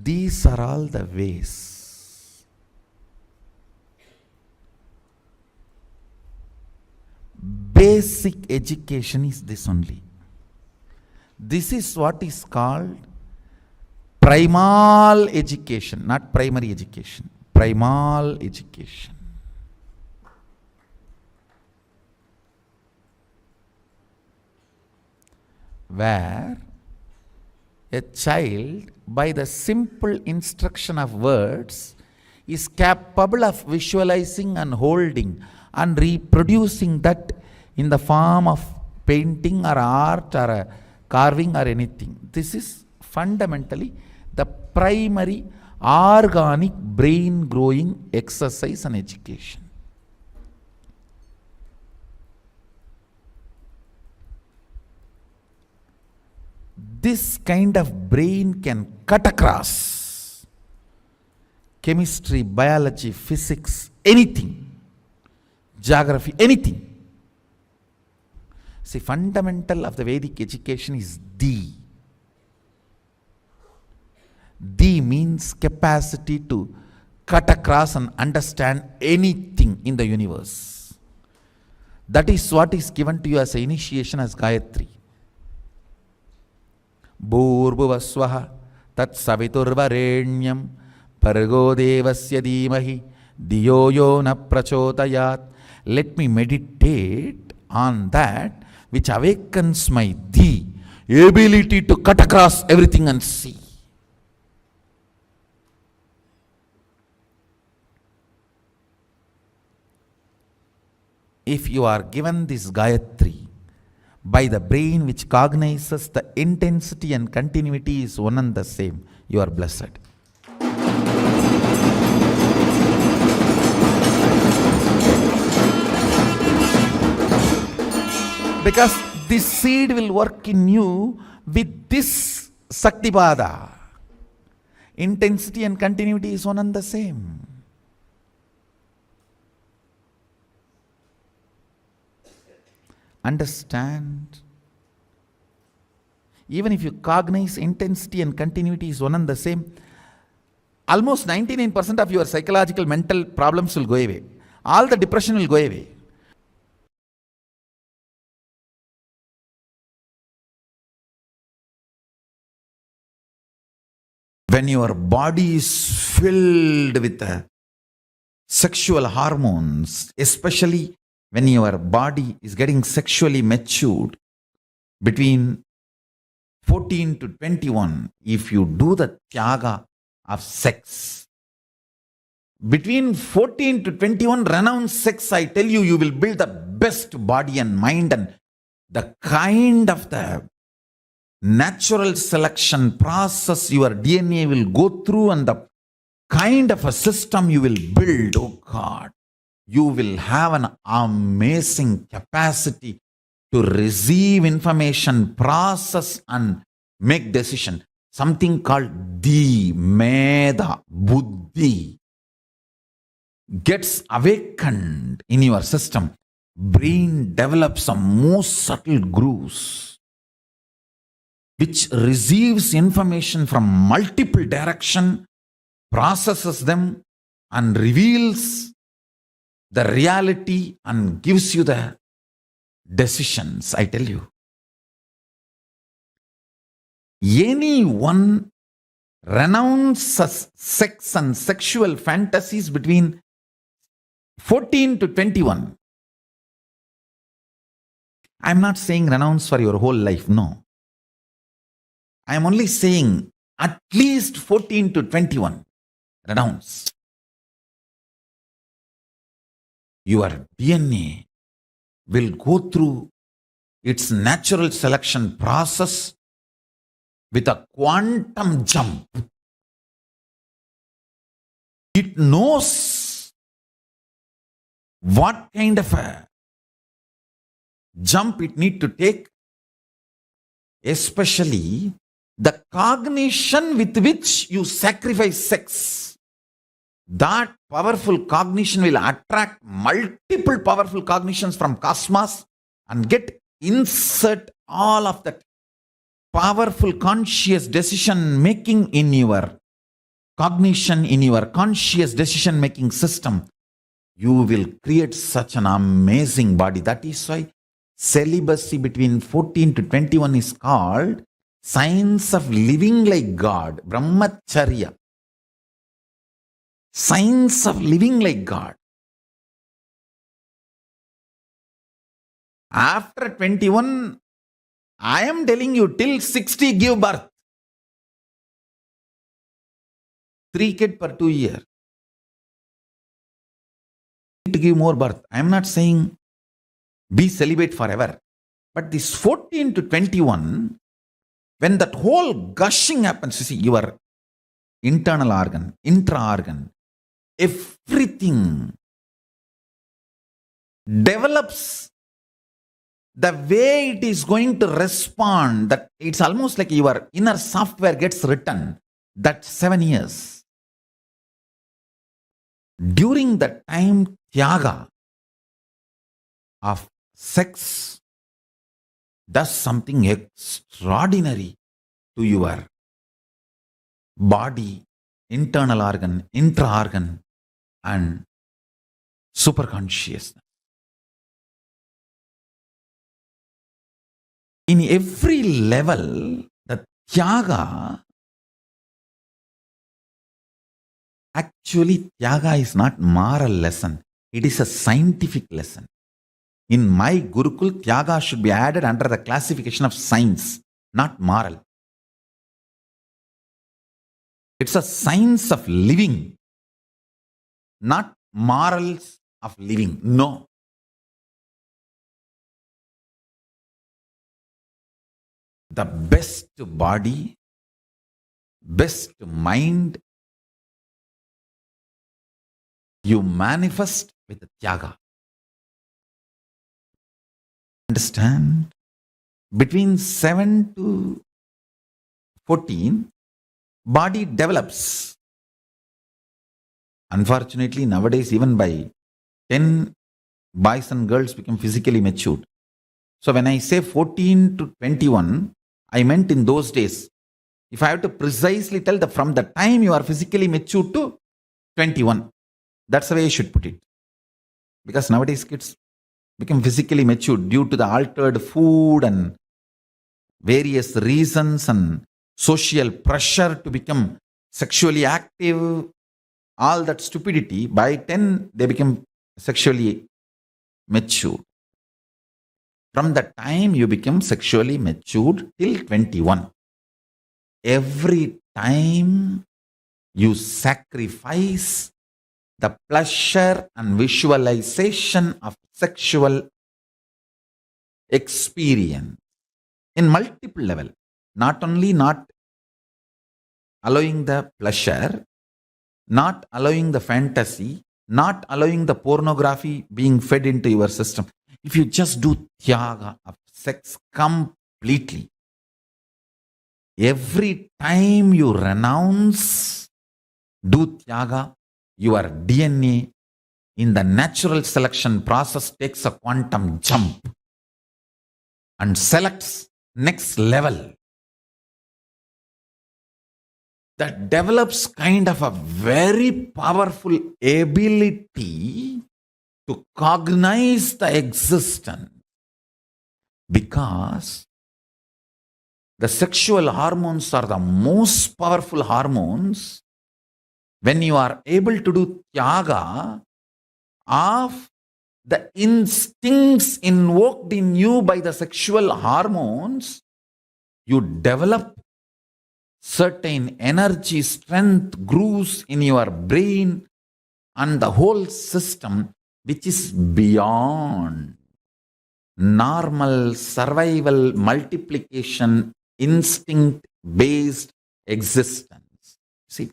These are all the ways. Basic education is this only. This is what is called primal education, not primary education. Primal education. where a child, by the simple instruction of words, is capable of visualizing and holding and reproducing that in the form of painting or art or a carving or anything. This is fundamentally the primary organic brain growing exercise and education. This kind of brain can cut across chemistry, biology, physics, anything, geography, anything. See, fundamental of the Vedic education is D. D means capacity to cut across and understand anything in the universe. That is what is given to you as an initiation as Gayatri. Bhurbhuvasvaha tat saviturvarenyam Bhargo devasya dhimahi dhiyo yo na prachodayat. Let me meditate on that which awakens my the ability to cut across everything and see. If you are given this Gayatri by the brain which cognizes the intensity and continuity is one and the same, you are blessed. Because this seed will work in you with this Saktipada. Intensity and continuity is one and the same. Understand? Even if you cognize intensity and continuity is one and the same, almost 99% of your psychological mental problems will go away. All the depression will go away. When your body is filled with sexual hormones, especially when your body is getting sexually matured between 14 to 21, if you do the tyaga of sex, between 14 to 21, renounce sex, I tell you, you will build the best body and mind, and the kind of the natural selection process your DNA will go through and the kind of a system you will build, oh God, you will have an amazing capacity to receive information, process and make decision. Something called the Meda Buddhi gets awakened in your system. Brain develops some most subtle grooves which receives information from multiple directions, processes them and reveals the reality and gives you the decisions, I tell you. Anyone renounces sex and sexual fantasies between 14 to 21. I'm not saying renounce for your whole life, no. I am only saying at least 14 to 21, renounce. Your DNA will go through its natural selection process with a quantum jump. It knows what kind of a jump it needs to take, especially the cognition with which you sacrifice sex. That powerful cognition will attract multiple powerful cognitions from cosmos and insert all of that powerful conscious decision making in your cognition, in your conscious decision making system. You will create such an amazing body. That is why celibacy between 14 to 21 is called science of living like God, Brahmacharya. Science of living like God. After 21, I am telling you, till 60 give birth. 3 kids per 2 years. To give more birth. I am not saying be celibate forever. But this 14 to 21, when that whole gushing happens, you see, your internal organ, intra-organ, everything develops the way it is going to respond. That it's almost like your inner software gets written. That 7 years. During that time, Tyaga of sex does something extraordinary to your body, internal organ, intra-organ, and superconsciousness. In every level, the Tyaga, actually Tyaga is not moral lesson. It is a scientific lesson. In my Gurukul, Tyaga should be added under the classification of science, not moral. It's a science of living, not morals of living. No. The best body, best mind, you manifest with Tyaga. Understand? Between 7 to 14, body develops. Unfortunately, nowadays, even by 10, boys and girls become physically matured. So when I say 14 to 21, I meant in those days. If I have to precisely tell, from the time you are physically matured to 21, that's the way I should put it. Because nowadays kids become physically matured due to the altered food and various reasons and social pressure to become sexually active, all that stupidity. By 10, they become sexually mature. From the time you become sexually matured till 21, every time you sacrifice the pleasure and visualization of sexual experience in multiple level. Not only not allowing the pleasure, not allowing the fantasy, not allowing the pornography being fed into your system. If you just do Tyaga of sex completely, every time you renounce, do Tyaga, your DNA in the natural selection process takes a quantum jump and selects next level. That develops kind of a very powerful ability to cognize the existence, because the sexual hormones are the most powerful hormones. When you are able to do Tyaga of the instincts invoked in you by the sexual hormones, you develop certain energy, strength, grooves in your brain and the whole system, which is beyond normal survival, multiplication, instinct-based existence. See,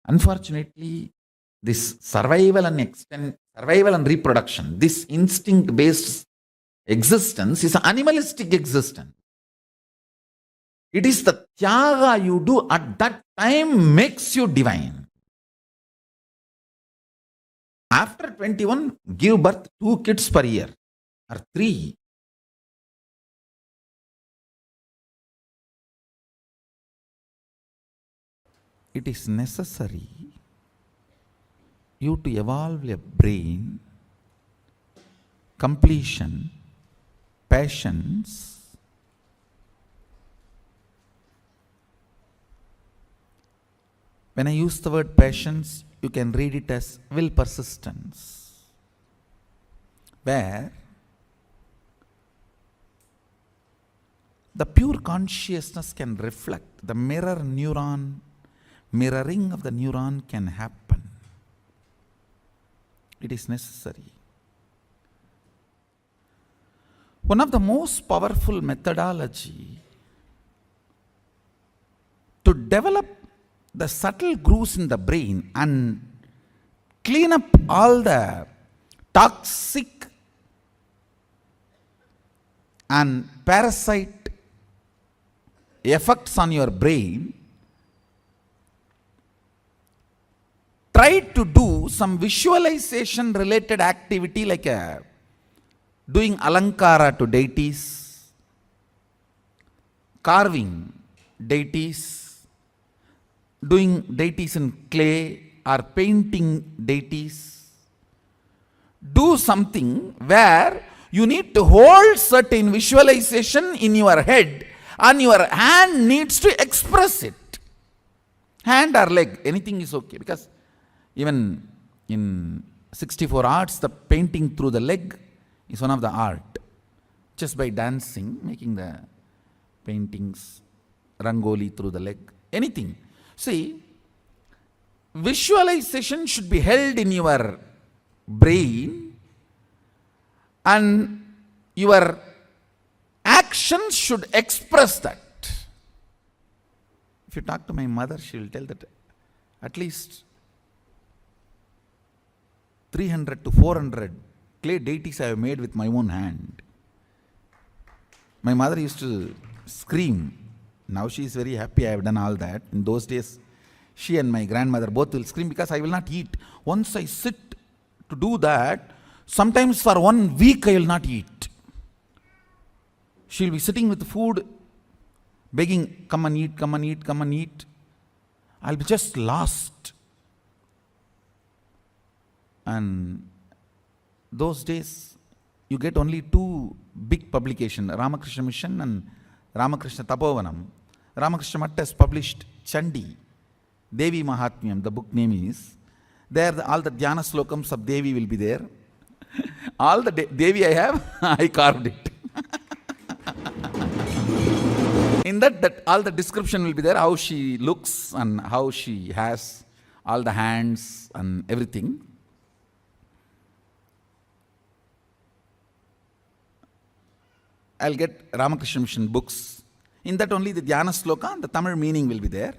unfortunately, this survival and reproduction, this instinct-based existence is an animalistic existence. It is the Tyaga you do at that time makes you divine. After 21, give birth 2 kids per year or 3. It is necessary you to evolve a brain, completion, patience, when I use the word patience, you can read it as will persistence, where the pure consciousness can reflect. The mirroring of the neuron can happen. It is necessary. One of the most powerful methodology to develop the subtle grooves in the brain and clean up all the toxic and parasite effects on your brain, try to do some visualization related activity like doing alankara to deities, carving deities, doing deities in clay or painting deities. Do something where you need to hold certain visualization in your head and your hand needs to express it. Hand or leg, anything is okay, because even in 64 arts, the painting through the leg is one of the art. Just by dancing, making the paintings, rangoli through the leg, anything. See, visualization should be held in your brain and your actions should express that. If you talk to my mother, she will tell that at least 300 to 400 clay deities I have made with my own hand. My mother used to scream. Now she is very happy I have done all that. In those days, she and my grandmother both will scream because I will not eat. Once I sit to do that, sometimes for 1 week I will not eat. She will be sitting with food, begging, come and eat, come and eat, come and eat. I'll be just lost. And those days, you get only 2 big publications, Ramakrishna Mission and Ramakrishna Tapovanam. Ramakrishna Matta has published Chandi, Devi Mahatmyam, the book name is. There all the Dhyana slokams of Devi will be there. All the Devi I have, I carved it. In that all the description will be there, how she looks and how she has all the hands and everything. I'll get Ramakrishna Mission books. In that only the Dhyana sloka, the Tamil meaning will be there.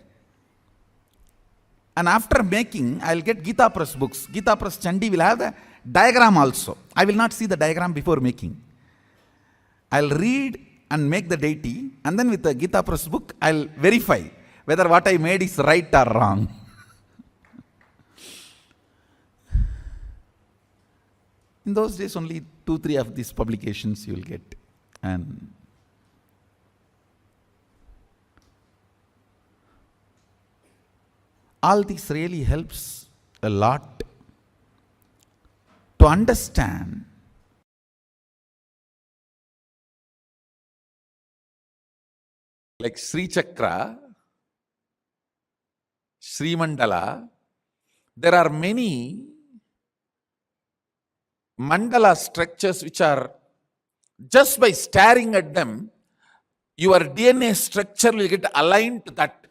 And after making, I'll get Gita Press books. Gita Press Chandi will have the diagram also. I will not see the diagram before making. I'll read and make the deity, and then with the Gita Press book, I'll verify whether what I made is right or wrong. In those days, only 2-3 of these publications you will get. And all this really helps a lot to understand like Sri Chakra, Sri Mandala. There are many mandala structures which are, just by staring at them, your DNA structure will get aligned to that.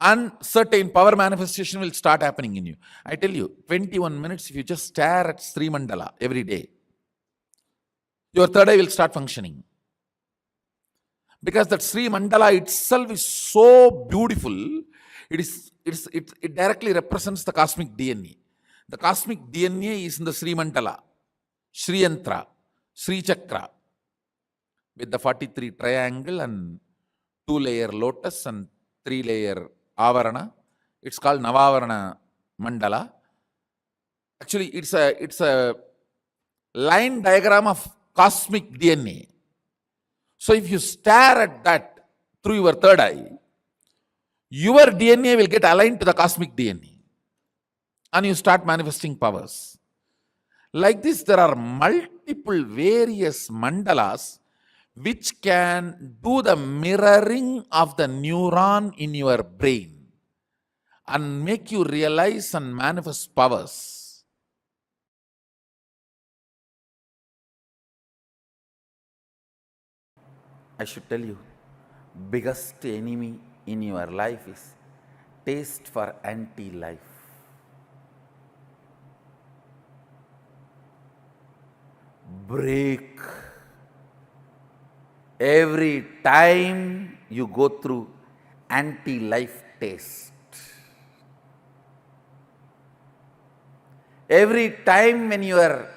And certain power manifestation will start happening in you. I tell you, 21 minutes, if you just stare at Sri Mandala every day, your third eye will start functioning. Because that Sri Mandala itself is so beautiful, it directly represents the cosmic DNA. The cosmic DNA is in the Sri Mandala, Sri Yantra, Sri Chakra, with the 43 triangle and 2-layer lotus and 3-layer avarana. It's called Navavarana Mandala. Actually, it's a line diagram of cosmic DNA. So if you stare at that through your third eye, your DNA will get aligned to the cosmic DNA. And you start manifesting powers. Like this, there are multiple various mandalas which can do the mirroring of the neuron in your brain and make you realize and manifest powers. I should tell you, biggest enemy in your life is taste for anti-life. Break. Every time you go through anti-life taste, every time when your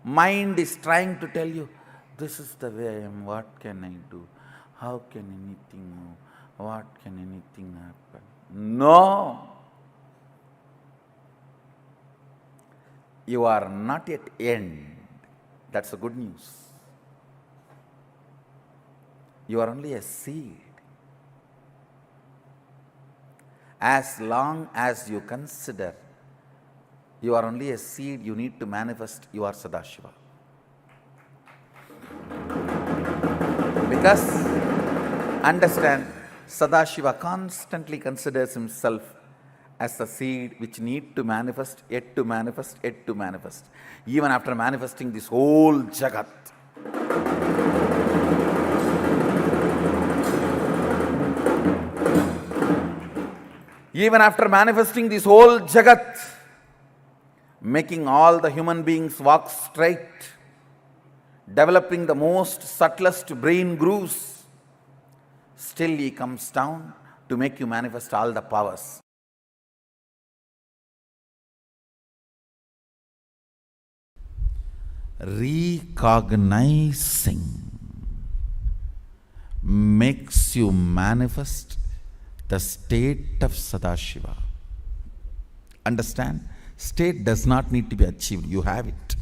mind is trying to tell you, this is the way I am, what can I do? How can anything move? What can anything happen? No! You are not yet end. That's the good news. You are only a seed. As long as you consider you are only a seed, you need to manifest you are Sadashiva. Because, understand, Sadashiva constantly considers himself as the seed which need to manifest, yet to manifest, yet to manifest. Even after manifesting this whole Jagat. Even after manifesting this whole Jagat, making all the human beings walk straight, developing the most subtlest brain grooves, still he comes down to make you manifest all the powers. Recognizing makes you manifest the state of Sadashiva. Understand? State does not need to be achieved, you have it.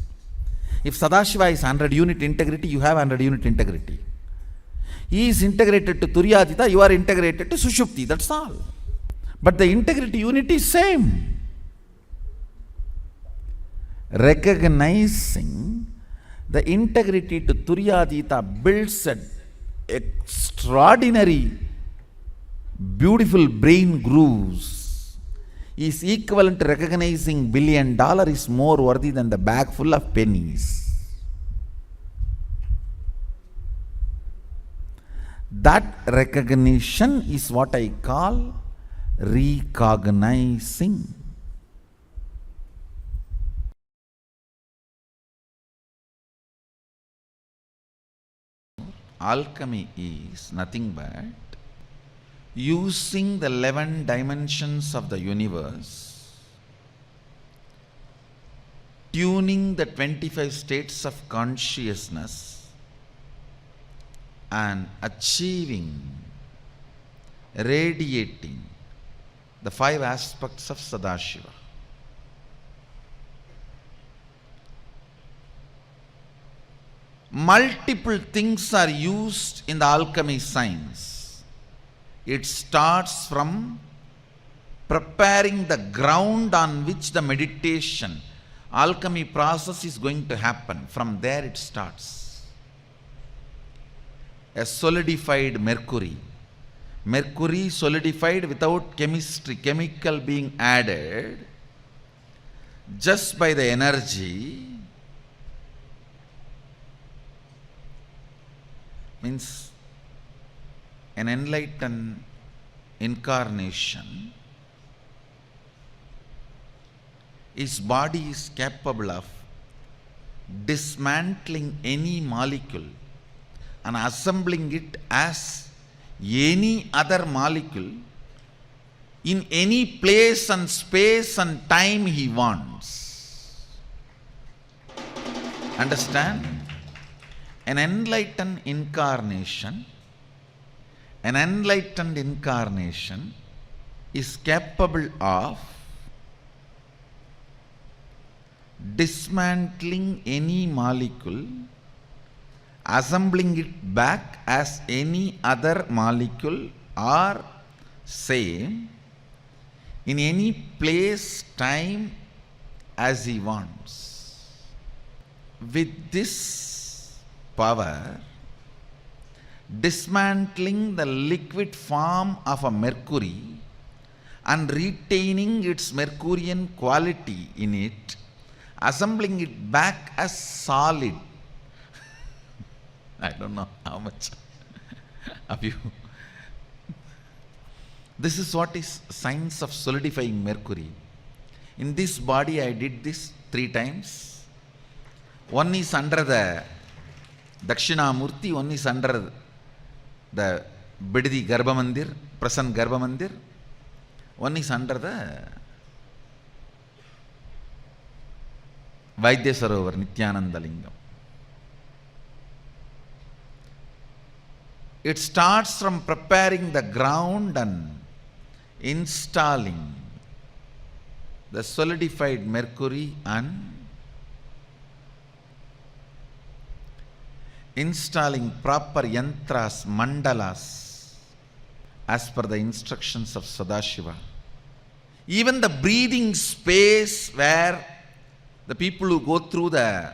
If Sadashiva is 100 unit integrity, you have 100 unit integrity. He is integrated to Turyadita, you are integrated to Sushupti, that's all. But the integrity unit is same. Recognizing the integrity to Turyadita builds an extraordinary, beautiful brain grooves, is equivalent to recognizing $1 billion is more worthy than the bag full of pennies. That recognition is what I call recognizing. Alchemy is nothing but using the 11 dimensions of the universe, tuning the 25 states of consciousness and achieving, radiating the 5 aspects of Sadashiva. Multiple things are used in the alchemy science. It starts from preparing the ground on which the meditation, alchemy process is going to happen. From there it starts. A solidified mercury. Mercury solidified without chemistry, chemical being added, just by the energy, means an enlightened incarnation, his body is capable of dismantling any molecule and assembling it as any other molecule in any place and space and time he wants. Understand? An enlightened incarnation is capable of dismantling any molecule, assembling it back as any other molecule or same in any place, time as he wants. With this power, dismantling the liquid form of a mercury and retaining its Mercurian quality in it, assembling it back as solid. I don't know how much of you. This is what is science of solidifying mercury. In this body I did this 3 times. One is under the Dakshinamurti, one is under the Bididi Garbha Mandir, present Garbha Mandir, one is under the Vaidya Sarovar, Nithyananda Lingam. It starts from preparing the ground and installing the solidified mercury and installing proper yantras, mandalas, as per the instructions of Sadashiva. Even the breathing space where the people who go through the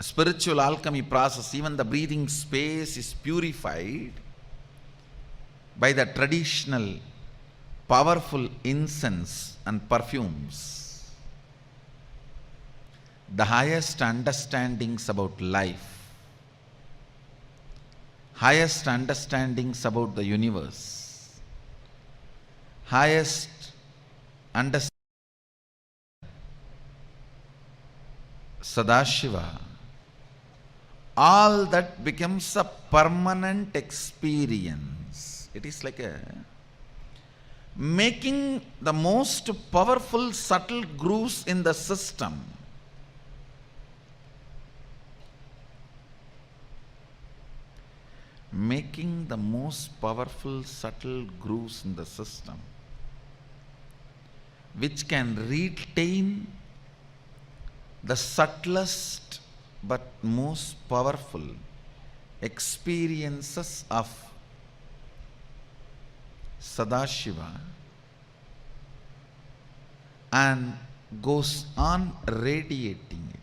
spiritual alchemy process, even the breathing space is purified by the traditional powerful incense and perfumes. The highest understandings about life, highest understandings about the universe, highest understanding Sadashiva, all that becomes a permanent experience. It is like making the most powerful subtle grooves in the system. Making the most powerful subtle grooves in the system, which can retain the subtlest but most powerful experiences of Sadashiva and goes on radiating it.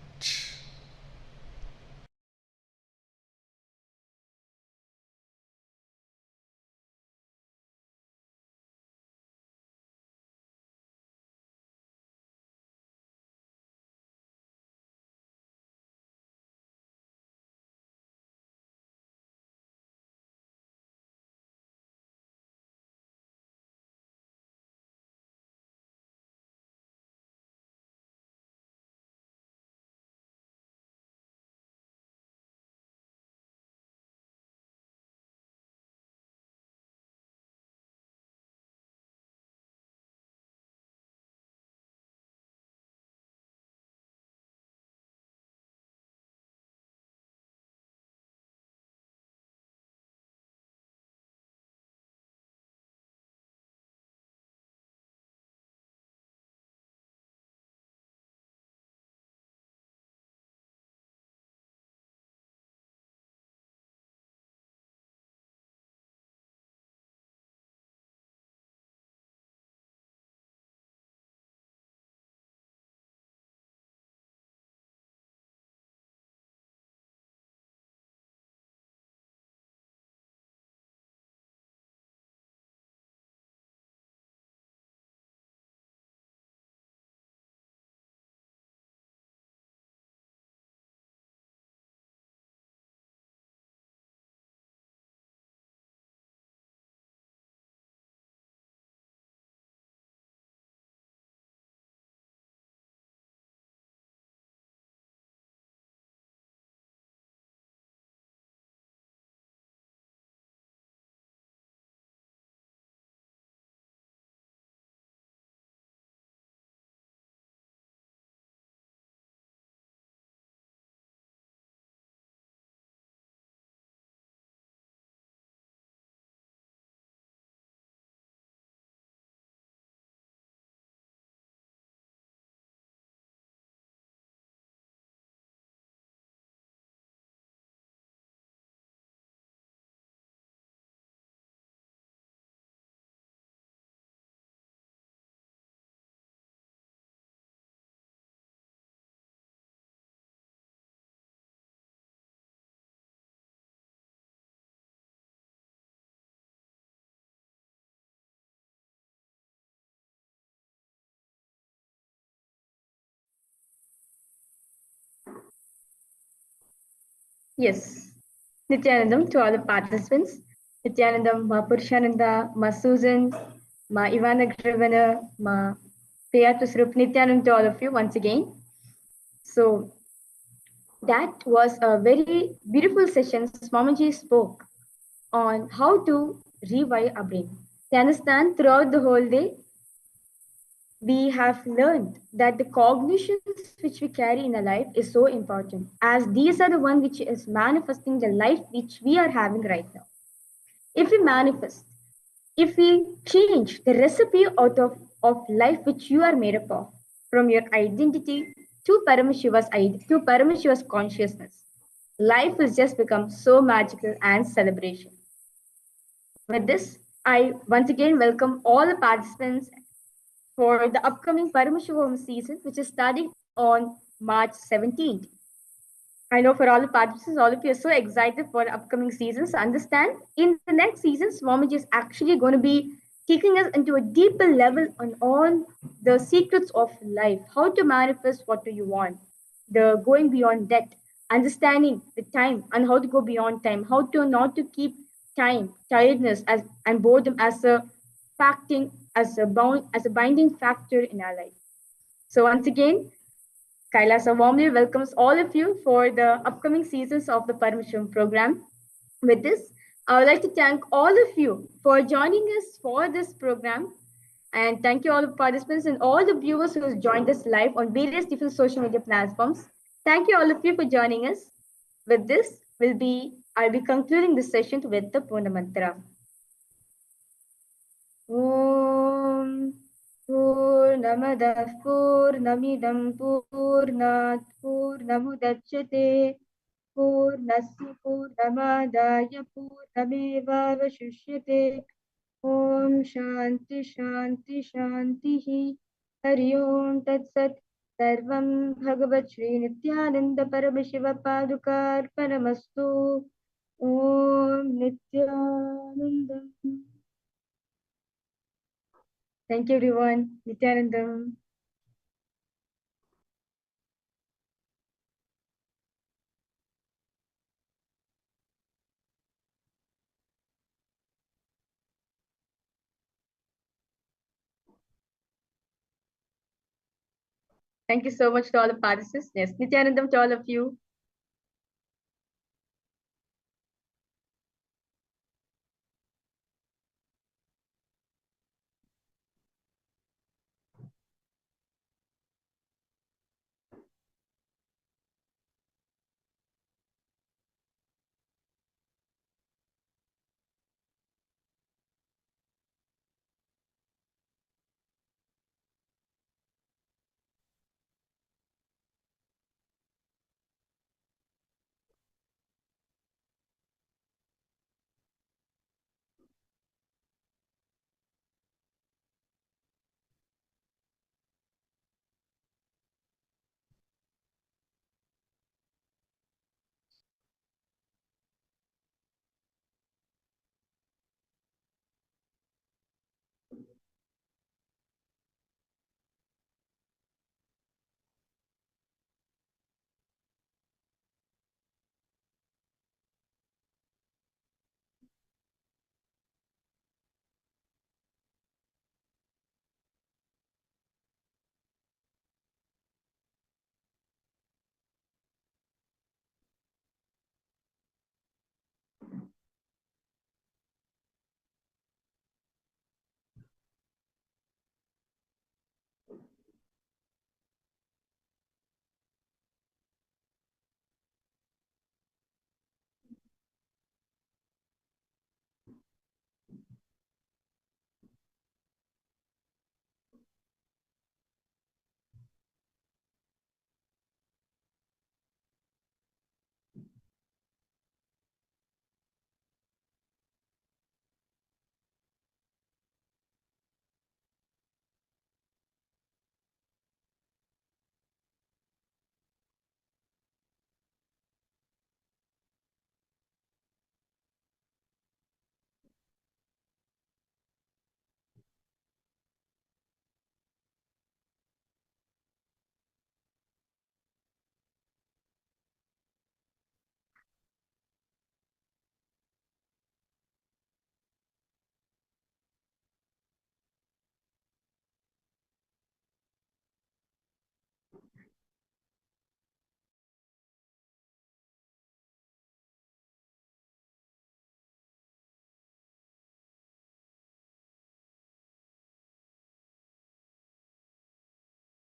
Yes. Nithyanandam to all the participants. Nithyanandam, Ma Purushananda, Ma Susan, Ma Ivana Grivana, Ma Priyatusrup, Nithyanandam to all of you once again. So that was a very beautiful session. Swamiji spoke on how to rewire our brain. To understand throughout the whole day, we have learned that the cognitions which we carry in our life is so important, as these are the one which is manifesting the life which we are having right now. If we manifest, if we change the recipe out of life which you are made up of, from your identity to Paramashiva's consciousness, life will just become so magical and celebration. With this, I once again welcome all the participants for the upcoming Paramashivoham season, which is starting on March 17th. I know for all the participants, all of you are so excited for the upcoming seasons. So understand, in the next season, Swamiji is actually going to be taking us into a deeper level on all the secrets of life, how to manifest what do you want, the going beyond that, understanding the time and how to go beyond time, how to not to keep time, tiredness as and boredom as a facting as a binding factor in our life. So once again, KAILASA warmly welcomes all of you for the upcoming seasons of the Paramashivoham program. With this, I would like to thank all of you for joining us for this program. And thank you all the participants and all the viewers who have joined us live on various different social media platforms. Thank you all of you for joining us. With this, I'll be concluding this session with the Purna Mantra. Om Purnamadah Purnamidam Purnat Purnamudachyate Purnasya Purnamadaya Purnamevavashishyate Om Shanti Shanti Shanti Hari Om Tat Sat Sarvam Bhagavat Shri Nithyananda Paramashiva Padukar Paramastu Om Nithyanandam. Thank you, everyone. Nithyanandam. Thank you so much to all the participants. Yes, Nithyanandam to all of you.